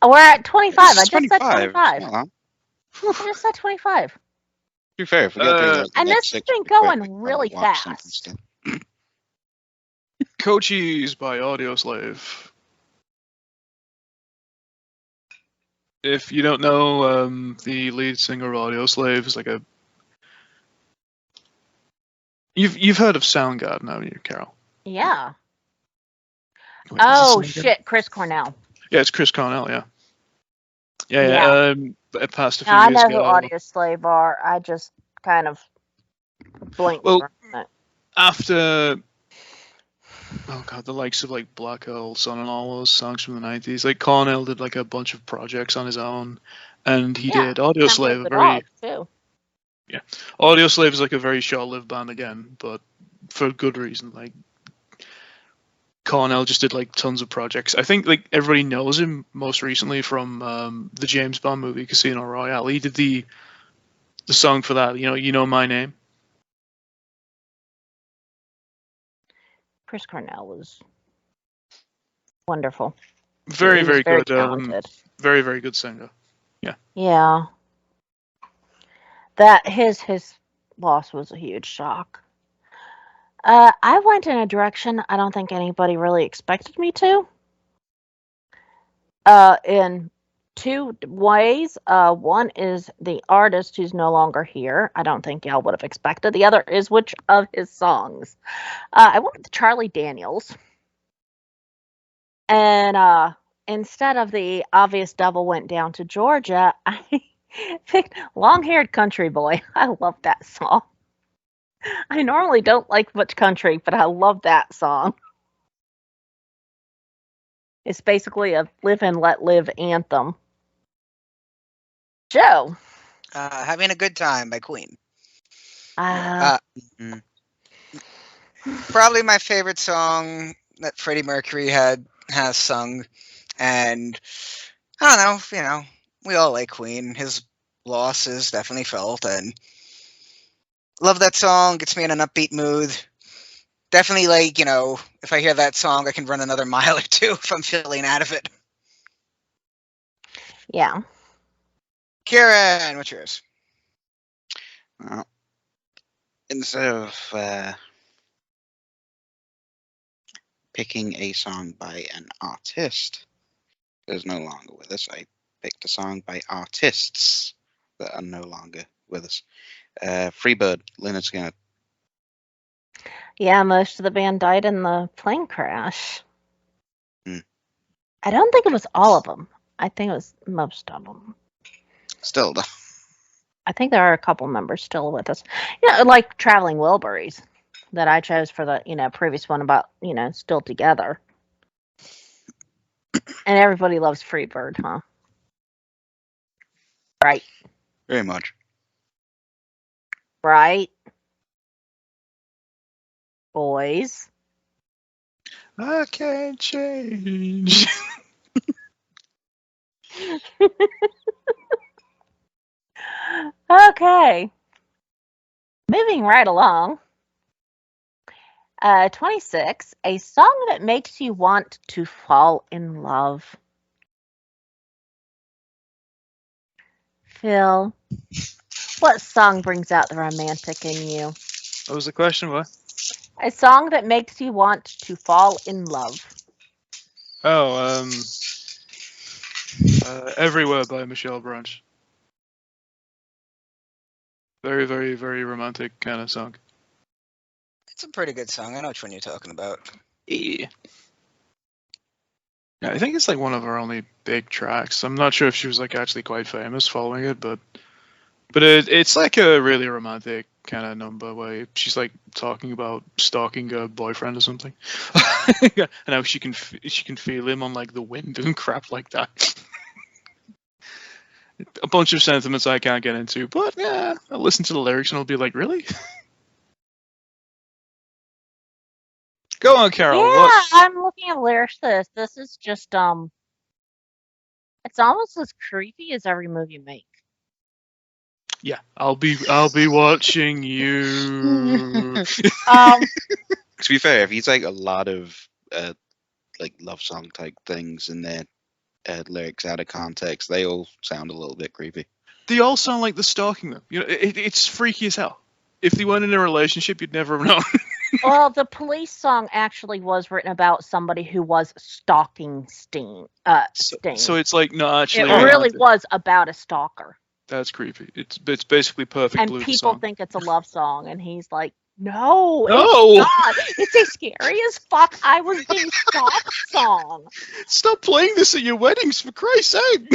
Oh, we're at 25. I just 25. said 25. Well, I just said 25. to be fair, if we get through the And next this has 6 been pretty going quick, we can really probably watch something fast. still. Cochise by Audioslave. If you don't know, the lead singer of Audioslave is like a... You've heard of Soundgarden, haven't you, Carol? Yeah. Wait, is Oh this shit, Chris Cornell. Yeah, it's Chris Cornell. Yeah. Yeah. It passed a few Now, I years know who ago. Audio Slave are. I just kind of blinked Well, for a minute. After the likes of like Black Hole Sun and all those songs from the 90s, like Cornell did like a bunch of projects on his own, and he Yeah, did Audio Temple Slave. of the Dogs too. Audio Slave is like a very short-lived band again, but for good reason. Like Cornell just did like tons of projects. I think like everybody knows him most recently from the James Bond movie Casino Royale. He did the song for that. You know my name. Chris Cornell was wonderful. Very, He was very very good. talented. Very, very good singer. Yeah. That his loss was a huge shock. I went in a direction I don't think anybody really expected me to. In two ways. One is the artist who's no longer here. I don't think y'all would have expected. The other is which of his songs. I went with Charlie Daniels. And instead of the obvious double went down to Georgia, I picked Long Haired Country Boy. I love that song. I normally don't like much country, but I love that song. It's basically a live and let live anthem. Joe. Having a Good Time by Queen. Mm. Probably my favorite song that Freddie Mercury has sung, and I don't know, we all like Queen. His loss is definitely felt, and love that song. Gets me in an upbeat mood. Definitely, like, if I hear that song, I can run another mile or two if I'm feeling out of it. Yeah. Kieran, what's yours? Well, instead of picking a song by an artist that is no longer with us, I picked a song by artists that are no longer with us. Freebird, Lynyrd Skynyrd. Yeah, most of the band died in the plane crash. Hmm. I don't think it was all of them. I think it was most of them. Still, though. I think there are a couple members still with us. Like Traveling Wilburys that I chose for the, previous one about, still together. And everybody loves Freebird, huh? Right. Very much. Right. Boys. I can't change. Okay. Moving right along. 26, a song that makes you want to fall in love. Phil, what song brings out the romantic in you? What was the question? What? A song that makes you want to fall in love. Oh, Everywhere by Michelle Branch. Very, very, very romantic kind of song. It's a pretty good song. I know which one you're talking about. Yeah. Yeah, I think it's like one of her only big tracks. I'm not sure if she was like actually quite famous following it, but it's like a really romantic kind of number where she's like talking about stalking her boyfriend or something, and how she can feel him on like the wind and crap like that. A bunch of sentiments I can't get into, but yeah, I'll listen to the lyrics and I'll be like, really? Go on, Carol. Yeah, What? I'm looking at lyrics to this. This is just it's almost as creepy as every movie you make. Yeah, I'll be watching you. To be fair, if you take a lot of like love song type things in their lyrics out of context, they all sound a little bit creepy. They all sound like they're stalking them. It's freaky as hell. If they weren't in a relationship, you'd never have known. Well, the Police song actually was written about somebody who was stalking Sting. So it's like not It actually. really romantic. was about a stalker. That's creepy. It's basically perfect And blue. The people song. think it's a love song, and he's like, No, No! it's not. It's a scary as fuck I was being stalked song. Stop playing this at your weddings, for Christ's sake!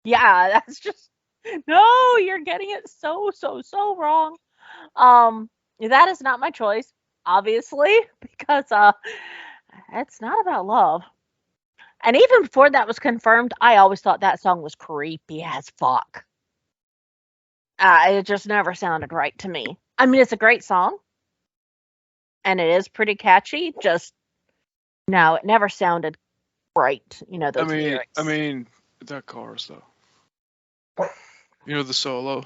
Yeah, that's just no. You're getting it so wrong. That is not my choice, obviously, because it's not about love. And even before that was confirmed, I always thought that song was creepy as fuck. It just never sounded right to me. I mean, it's a great song, and it is pretty catchy. Just no, it never sounded right. You know those lyrics. I mean, that chorus though. You know the solo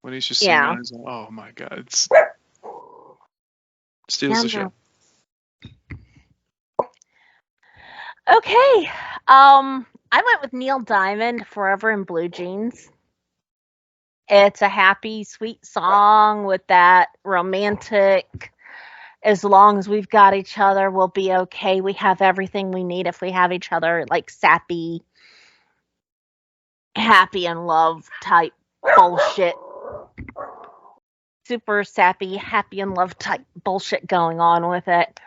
when he's just singing Yeah. on his own. Oh my god, it's steals the show. Okay. I went with Neil Diamond, Forever in Blue Jeans. It's a happy, sweet song with that romantic, as long as we've got each other, we'll be okay. We have everything we need if we have each other, like sappy, happy in love type bullshit. Super sappy, happy in love type bullshit going on with it.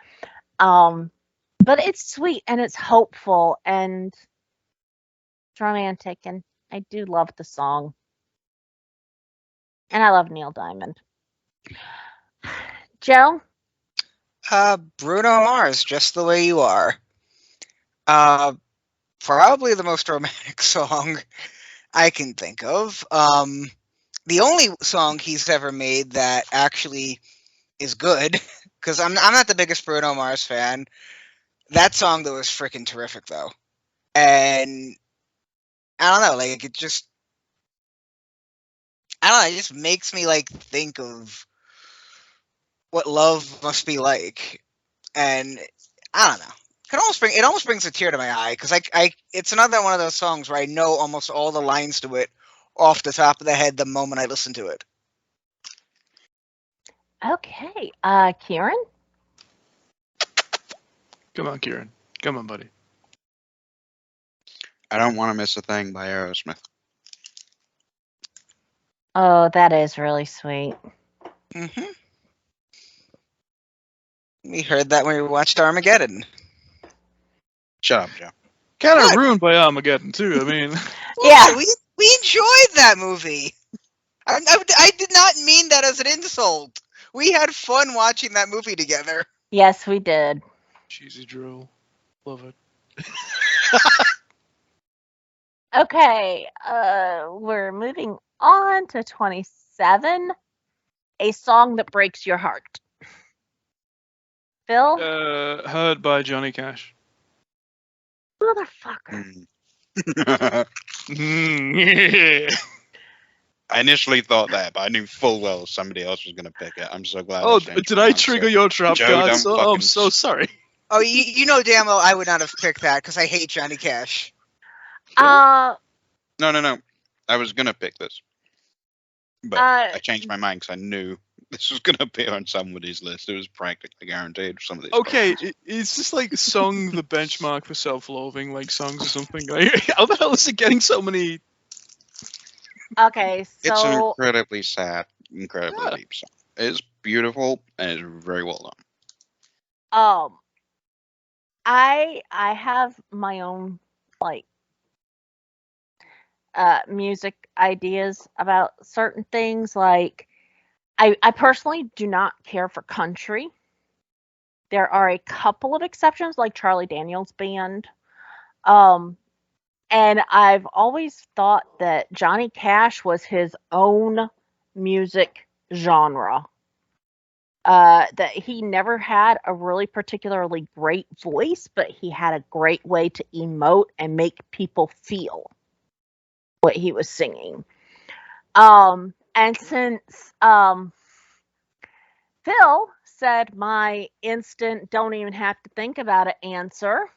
But it's sweet and it's hopeful and it's romantic, and I do love the song. And I love Neil Diamond. Joe? Bruno Mars, Just the Way You Are. Probably the most romantic song I can think of. The only song he's ever made that actually is good, because I'm not the biggest Bruno Mars fan. That song though is freaking terrific though, and I don't know, like it just makes me like think of what love must be like, and I don't know. It almost brings a tear to my eye because it's another one of those songs where I know almost all the lines to it off the top of the head the moment I listen to it. Okay. Kieran? Come on, Kieran. Come on, buddy. I Don't Want to Miss a Thing by Aerosmith. Oh, that is really sweet. Mm-hmm. We heard that when we watched Armageddon. Shut up, Joe. Kind of What? ruined by Armageddon too. I mean, Yeah. We enjoyed that movie. I did not mean that as an insult. We had fun watching that movie together. Yes, we did. cheesy drool. Love it. Okay. We're moving on to 27. A song that breaks your heart. Phil? Heard by Johnny Cash. Motherfucker. Yeah. I initially thought that, but I knew full well somebody else was going to pick it. I'm so glad. Oh, changed did my I mind, trigger so- your trap Joe, card? don't So, I'm fucking- so sorry. Oh, you know damn well I would not have picked that because I hate Johnny Cash. Uh, No. I was going to pick this. But I changed my mind because I knew this was going to appear on somebody's list. It was practically guaranteed for some of these. Okay, it's just like song the benchmark for self-loathing, like songs or something. Like, how the hell is it getting so many? okay, It's an so incredibly sad, incredibly Yeah. deep song. It's beautiful and it's very well done. I have my own like music ideas about certain things. Like I personally do not care for country. There are a couple of exceptions, like Charlie Daniels Band. And I've always thought that Johnny Cash was his own music genre. That he never had a really particularly great voice, but he had a great way to emote and make people feel what he was singing. And since Phil said my instant don't even have to think about it answer,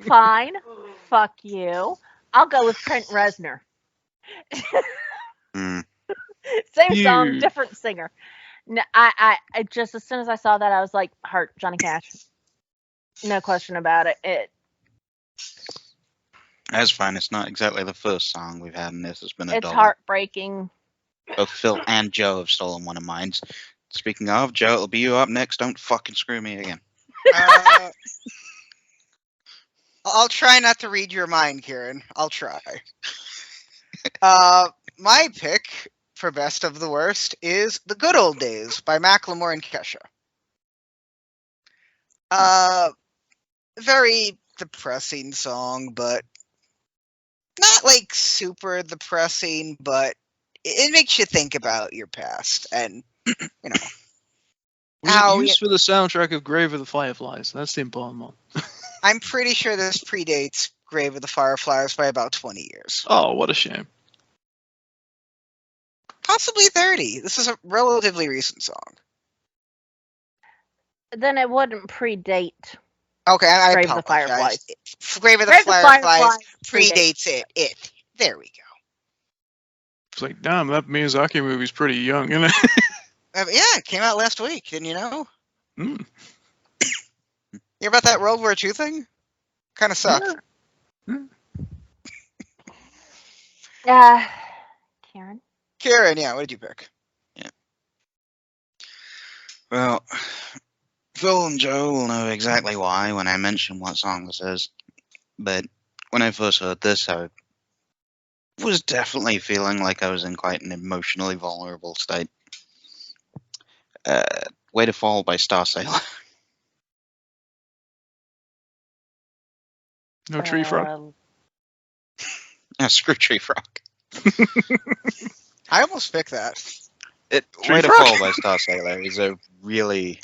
fine, fuck you. I'll go with Trent Reznor. Mm. Same song, Huge. different singer. No, I just as soon as I saw that, I was like, heart, Johnny Cash. No question about it. That's fine. It's not exactly the first song we've had in this. It's been a It's double. heartbreaking. both Phil and Joe have stolen one of mine. Speaking of, Joe, it'll be you up next. Don't fucking screw me again. I'll try not to read your mind, Kieran. I'll try. My pick for best of the worst is "The Good Old Days" by Macklemore and Kesha. Very depressing song, but not like super depressing, but it makes you think about your past and you know Was how it used for the soundtrack of Grave of the Fireflies? That's the important one. I'm pretty sure this predates Grave of the Fireflies by about 20 years. Oh, what a shame. Possibly 30. This is a relatively recent song. Then it wouldn't predate Okay, I Grave of the apologize. Fireflies. Grave of the Grave of the Fireflies Fireflies predates it. There we go. It's like, damn, that Miyazaki movie's pretty young, isn't it? Yeah, it came out last week. Didn't you know? Mm. You hear about that World War II thing? Kind of sucked. Karen? Kieran, yeah, what did you pick? Well, Phil and Joe will know exactly why when I mention what song this is. But when I first heard this, I was definitely feeling like I was in quite an emotionally vulnerable state. Way to Fall by Star Sailor. No tree frog. Screw Tree Frog. I almost picked that. Tree Way to Frog? Fall by Star Sailor is a really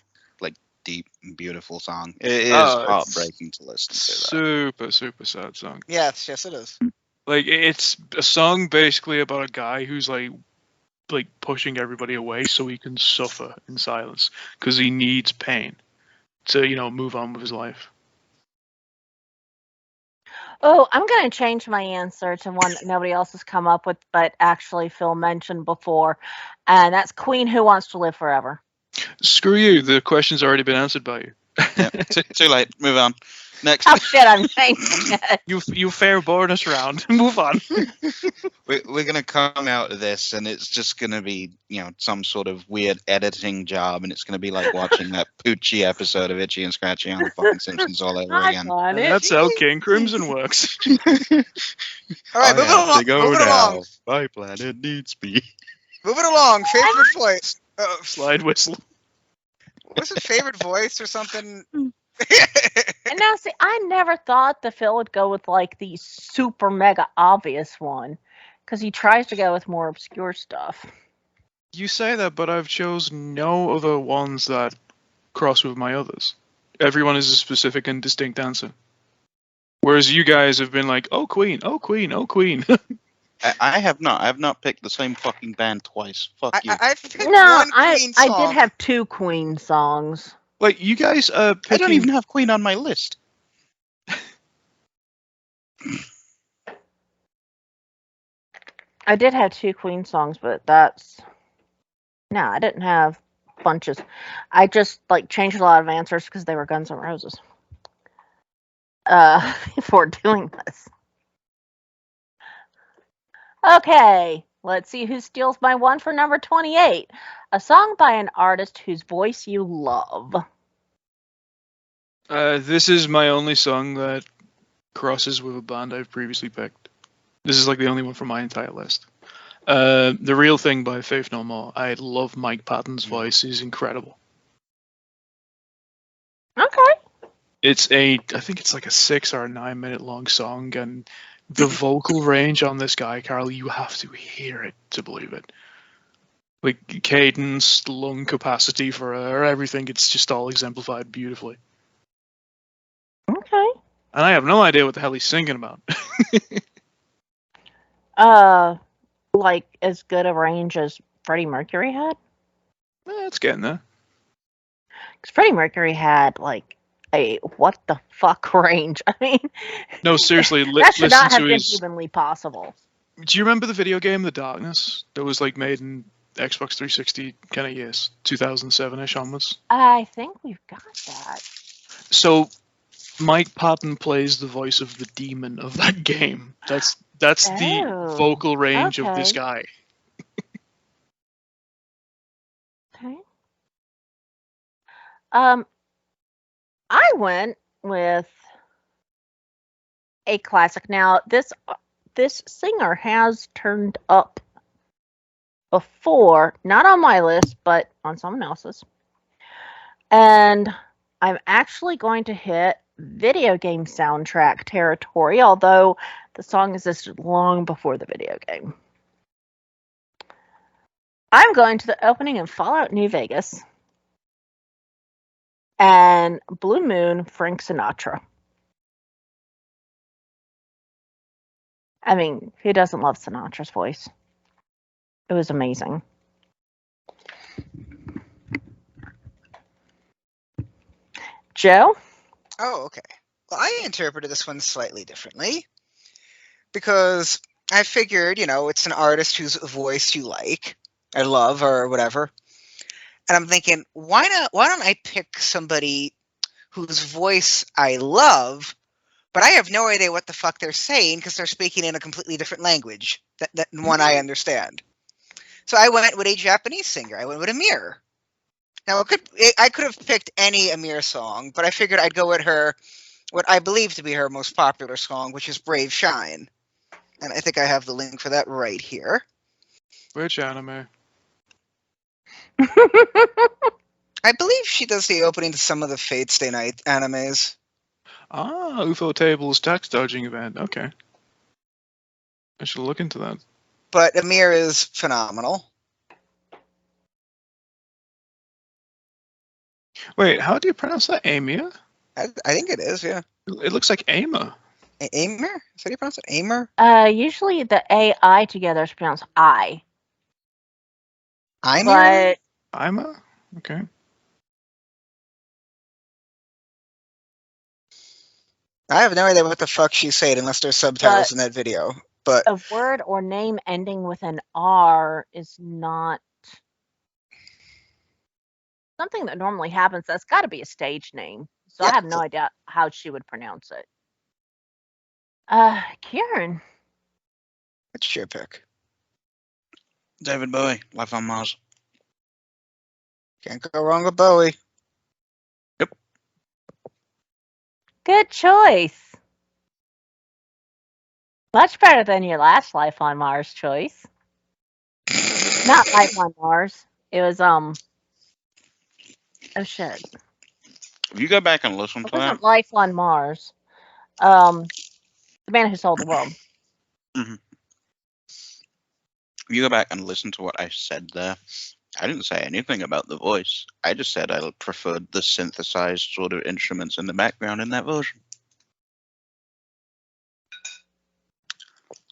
deep and beautiful song. It is Oh, it's heartbreaking to listen to. Super, super sad song. Yes, it is. Like, it's a song basically about a guy who's like pushing everybody away so he can suffer in silence because he needs pain to, move on with his life. Oh, I'm going to change my answer to one that nobody else has come up with, but actually Phil mentioned before, and that's Queen, Who Wants to Live Forever. Screw you. The question's already been answered by you. Yep, too late. Move on. Next. Oh, shit, I'm changing it. You fair bored us around. Move on. We're going to come out of this, and it's just going to be, some sort of weird editing job, and it's going to be like watching that Poochie episode of Itchy and Scratchy on the fucking Simpsons all over again. On it. That's how King Crimson works. All right, moving along. Moving along. My planet needs me. Moving along. Favorite voice. Slide whistle. Was it favorite voice or something? And now, see, I never thought that Phil would go with like the super mega obvious one, because he tries to go with more obscure stuff. You say that, but I've chosen no other ones that cross with my others. Everyone is a specific and distinct answer. Whereas you guys have been like, oh Queen, oh Queen, oh Queen. I have not. I have not picked the same fucking band twice. Fuck you. I've picked No, one Queen song. I did have 2 Queen songs. Like, you guys are picking... I don't even have Queen on my list. I did have 2 Queen songs, but that's... No, I didn't have bunches. I just, changed a lot of answers because they were Guns N' Roses. Before doing this. Okay, let's see who steals my one for number 28. A song by an artist whose voice you love. This is my only song that crosses with a band I've previously picked. This is the only one from my entire list. The Real Thing by Faith No More. I love Mike Patton's voice. He's incredible. Okay. I think it's like a 6 or a 9 minute long song, and the vocal range on this guy, Carl, you have to hear it to believe it. Like, cadence, lung capacity for her, everything, it's just all exemplified beautifully. Okay. And I have no idea what the hell he's singing about. As good a range as Freddie Mercury had? It's getting there. Because Freddie Mercury had, a what the fuck range. I mean... No, seriously, that should not have been his... humanly possible. Do you remember the video game The Darkness? That was, made in Xbox 360 kind of years, 2007-ish onwards? I think we've got that. So... Mike Patton plays the voice of the demon of that game. That's the vocal range of this guy. Um, I went with a classic. Now, this singer has turned up before, not on my list, but on someone else's. And I'm actually going to hit video game soundtrack territory, although the song existed long before the video game. I'm going to the opening in Fallout New Vegas and Blue Moon, Frank Sinatra. I mean, who doesn't love Sinatra's voice? It was amazing. Joe? Oh, okay. Well, I interpreted this one slightly differently because I figured, it's an artist whose voice you like, or love, or whatever. And I'm thinking, why don't I pick somebody whose voice I love, but I have no idea what the fuck they're saying because they're speaking in a completely different language than one I understand. So I went with a Japanese singer. I went with Amir. Now I could have picked any Amir song, but I figured I'd go with her, what I believe to be her most popular song, which is Brave Shine. And I think I have the link for that right here. Which anime? I believe she does the opening to some of the Fate Stay Night animes. Ah, UFO Table's tax dodging event. Okay. I should look into that. But Amir is phenomenal. Wait, how do you pronounce that? Amir? I think it is, yeah. It looks like Ama. Amir? Is that how you pronounce it? Amir? Usually the AI together is pronounced I. Amir? But Ima? Okay. I have no idea what the fuck she said unless there's subtitles in that video. But a word or name ending with an R is not something that normally happens. That's got to be a stage name. So Yeah. I have no idea how she would pronounce it. Kieran. what's your pick? David Bowie, Life on Mars. Can't go wrong with Bowie. Good choice. Much better than your last Life on Mars choice. Not Life on Mars. It was oh shit. If you go back and listen It to that, wasn't Life on Mars. The Man Who Sold the World. if you go back and listen to what I said there, I didn't say anything about the voice. I just said I preferred the synthesized sort of instruments in the background in that version.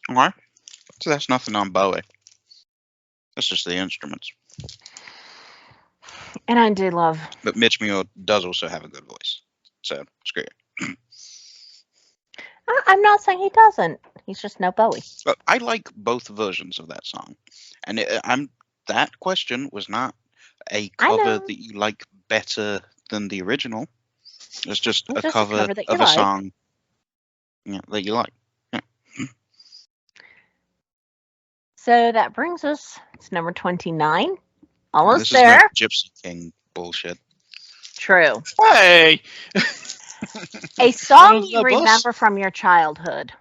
Alright. So that's nothing on Bowie. That's just the instruments. And I do love. But Mitch Muir does also have a good voice. So, screw it. I'm not saying he doesn't. He's just no Bowie. But I like both versions of that song. And that question was not a cover that you like better than the original. It's just a cover of a song that you like. Yeah. So that brings us to number 29. Almost this there. This is no Gypsy King bullshit. True. Hey! A song you remember from your childhood.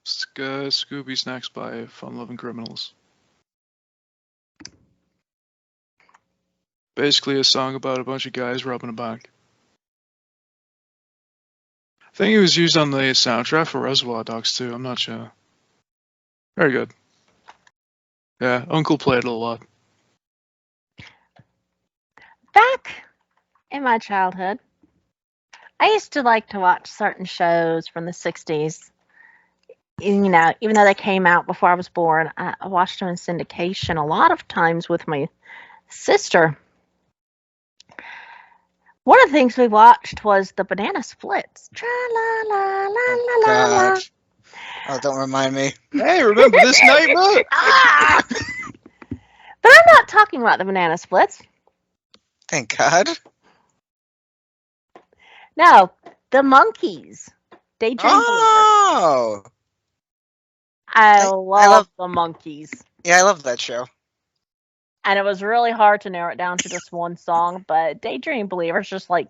Scooby Snacks by Fun Loving Criminals. Basically a song about a bunch of guys robbing a bank. I think it was used on the soundtrack for Reservoir Dogs too, I'm not sure. Very good. Yeah, Uncle played it a lot. Back in my childhood, I used to like to watch certain shows from the 60s. You know, even though they came out before I was born, I watched them in syndication a lot of times with my sister. One of the things we watched was the Banana Splits. Tra-la-la-la-la-la-la. Oh, don't remind me. Hey, remember this night, bro? But I'm not talking about the Banana Splits. Thank God. No, the Monkees. Daydream Believer. Oh! I love the Monkees. Yeah, I love that show. And it was really hard to narrow it down to just one song, but Daydream Believer is just like,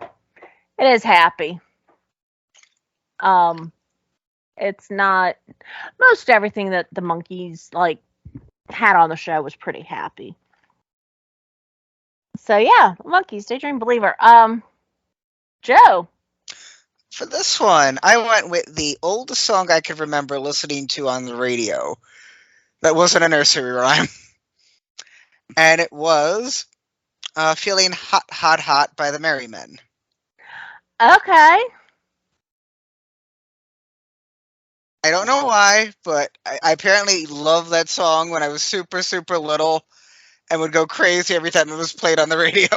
it is happy. It's not, most everything that the Monkees like had on the show was pretty happy. So yeah, Monkees, Daydream Believer. Joe. For this one, I went with the oldest song I could remember listening to on the radio. That wasn't a nursery rhyme. And it was Feeling Hot, Hot, Hot by the Merrymen. Okay. I don't know why, but I apparently loved that song when I was super, super little and would go crazy every time it was played on the radio.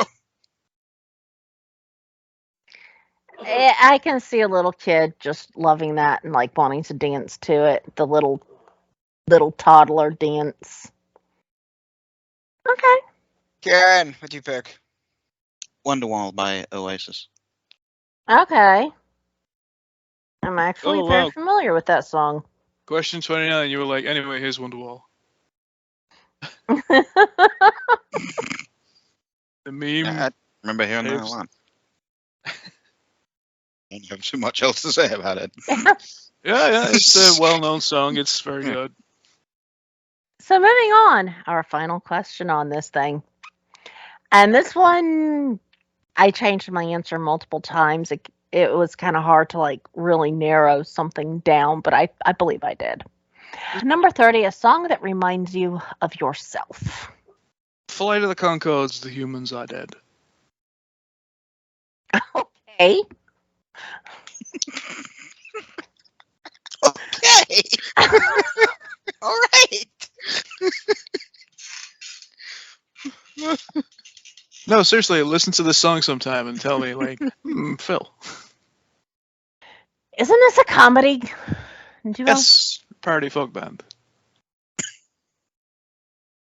I can see a little kid just loving that and like wanting to dance to it. The little toddler dance. Okay. Karen, what'd you pick? Wonderwall by Oasis. Okay. I'm actually Oh, very wow. familiar with that song. Question 29, you were like, anyway, here's Wonderwall. The meme. I remember hearing that a Apes. lot. Don't have too much else to say about it. Yeah, it's a well-known song. It's very good. So moving on, our final question on this thing. And this one, I changed my answer multiple times. It was kind of hard to like really narrow something down, but I believe I did. Number 30, a song that reminds you of yourself. Flight of the Conchords, The Humans Are Dead. Okay. Okay. All right. No, seriously, listen to this song sometime and tell me, like, Phil. Isn't this a comedy duo? Yes, party folk band.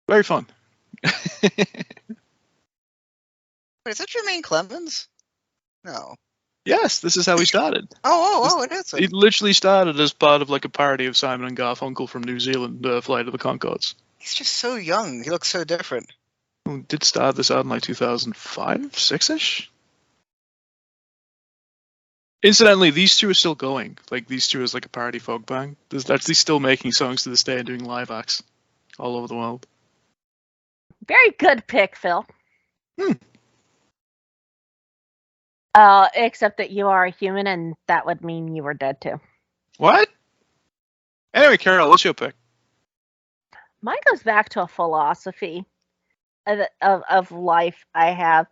Very fun. Wait, is that Jermaine Clemens? No. Yes, this is how we started. It is. It literally started as part of like a parody of Simon and Garfunkel from New Zealand, Flight of the Conchords. He's just so young. He looks so different. Did start this out in like 2005, 6-ish? Incidentally, these two are still going. Like, these two is like a party folk band. They're actually still making songs to this day and doing live acts all over the world. Very good pick, Phil. Except that you are a human, and that would mean you were dead too. What? Anyway, Carol, what's your pick? Mine goes back to a philosophy of life I have.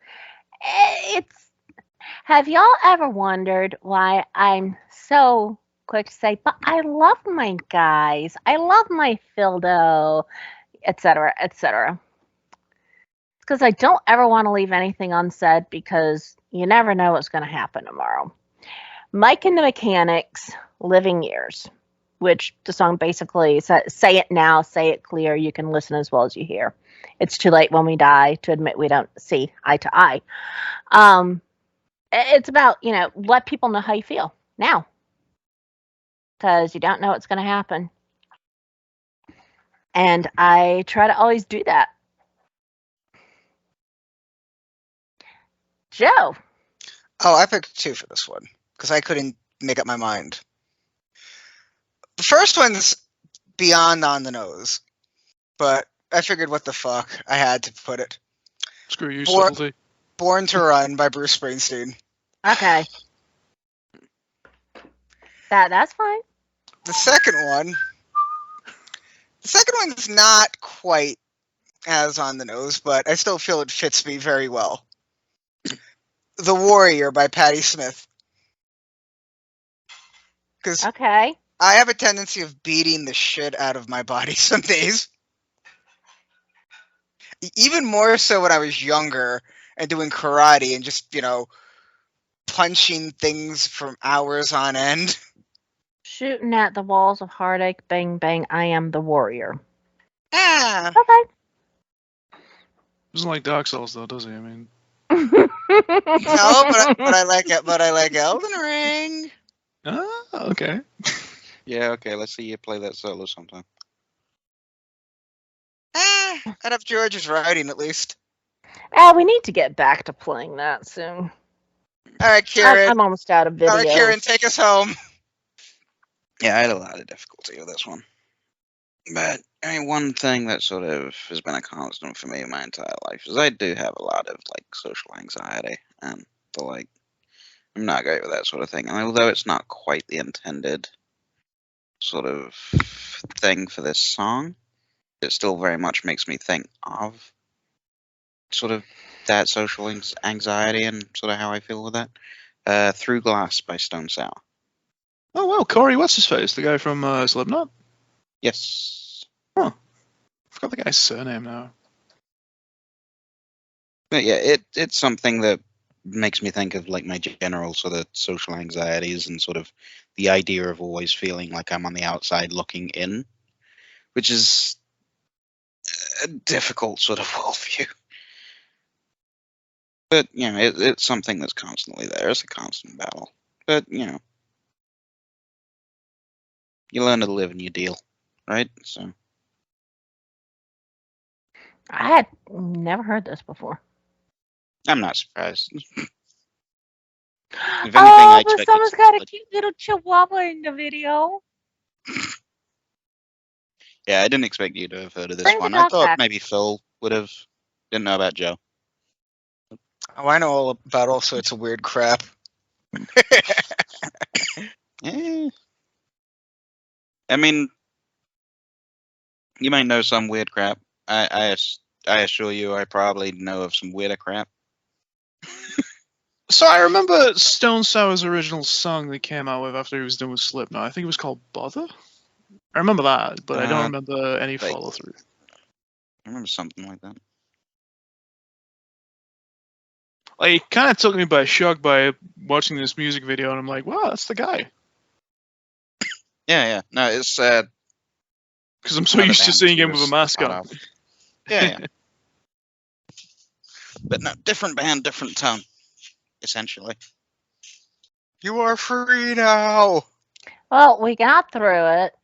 Have y'all ever wondered why I'm so quick to say, but I love my guys, I love my Phildo, etc., etc. Because I don't ever want to leave anything unsaid because you never know what's going to happen tomorrow. Mike and the Mechanics, Living Years, which the song basically says, say it now, say it clear, you can listen as well as you hear. It's too late when we die to admit we don't see eye to eye. It's about, let people know how you feel now. Because you don't know what's going to happen. And I try to always do that. Joe. Oh, I picked two for this one because I couldn't make up my mind. The first one's beyond on the nose, but I figured what the fuck, I had to put it. Screw you, subtlety. Born to Run by Bruce Springsteen. Okay. That's fine. The second one's not quite as on the nose, but I still feel it fits me very well. The Warrior by Patti Smith. Because okay. I have a tendency of beating the shit out of my body some days. Even more so when I was younger and doing karate and just, punching things from hours on end. Shooting at the walls of heartache, bang, bang, I am the warrior. Ah. Okay. Doesn't like Dark Souls though, does he? I mean, No, but I like it. But I like Elden Ring. Okay. Yeah, okay, let's see you play that solo sometime. I'd have George's writing at least. We need to get back to playing that soon. All right, Kieran. I'm almost out of videos. All right, Kieran, take us home. Yeah, I had a lot of difficulty with this one. But I mean, one thing that sort of has been a constant for me my entire life is I do have a lot of like social anxiety, and I'm not great with that sort of thing. And although it's not quite the intended sort of thing for this song, it still very much makes me think of sort of that social anxiety and sort of how I feel with that. Through Glass by Stone Sour. Oh well, Corey, what's his face? The guy from Slipknot. Yes. I forgot the guy's surname now. But yeah, it's something that makes me think of like my general sort of social anxieties and sort of the idea of always feeling like I'm on the outside looking in, which is a difficult sort of worldview. But you know, it's something that's constantly there. It's a constant battle. But you know, you learn to live and you deal, right? So I had never heard this before. I'm not surprised. If anything, Oh, I but expected someone's something got a like- cute little chihuahua in the video. Yeah, I didn't expect you to have heard of this Bring the one. I dog thought back. maybe Phil would have. Didn't know about Joe. Oh, I know all about all sorts of weird crap. Eh. I mean, you might know some weird crap. I assure you, I probably know of some weirder crap. So I remember Stone Sour's original song they came out with after he was done with Slipknot. I think it was called Bother. I remember that, but I don't remember any like- follow through. I remember something like that. Like, it kind of took me by shock by watching this music video, and I'm like, wow, that's the guy. Yeah. No, it's Because I'm so another used to band seeing he him with a was mask part on. of. Yeah. But no, different band, different tone, essentially. You are free now. Well, we got through it.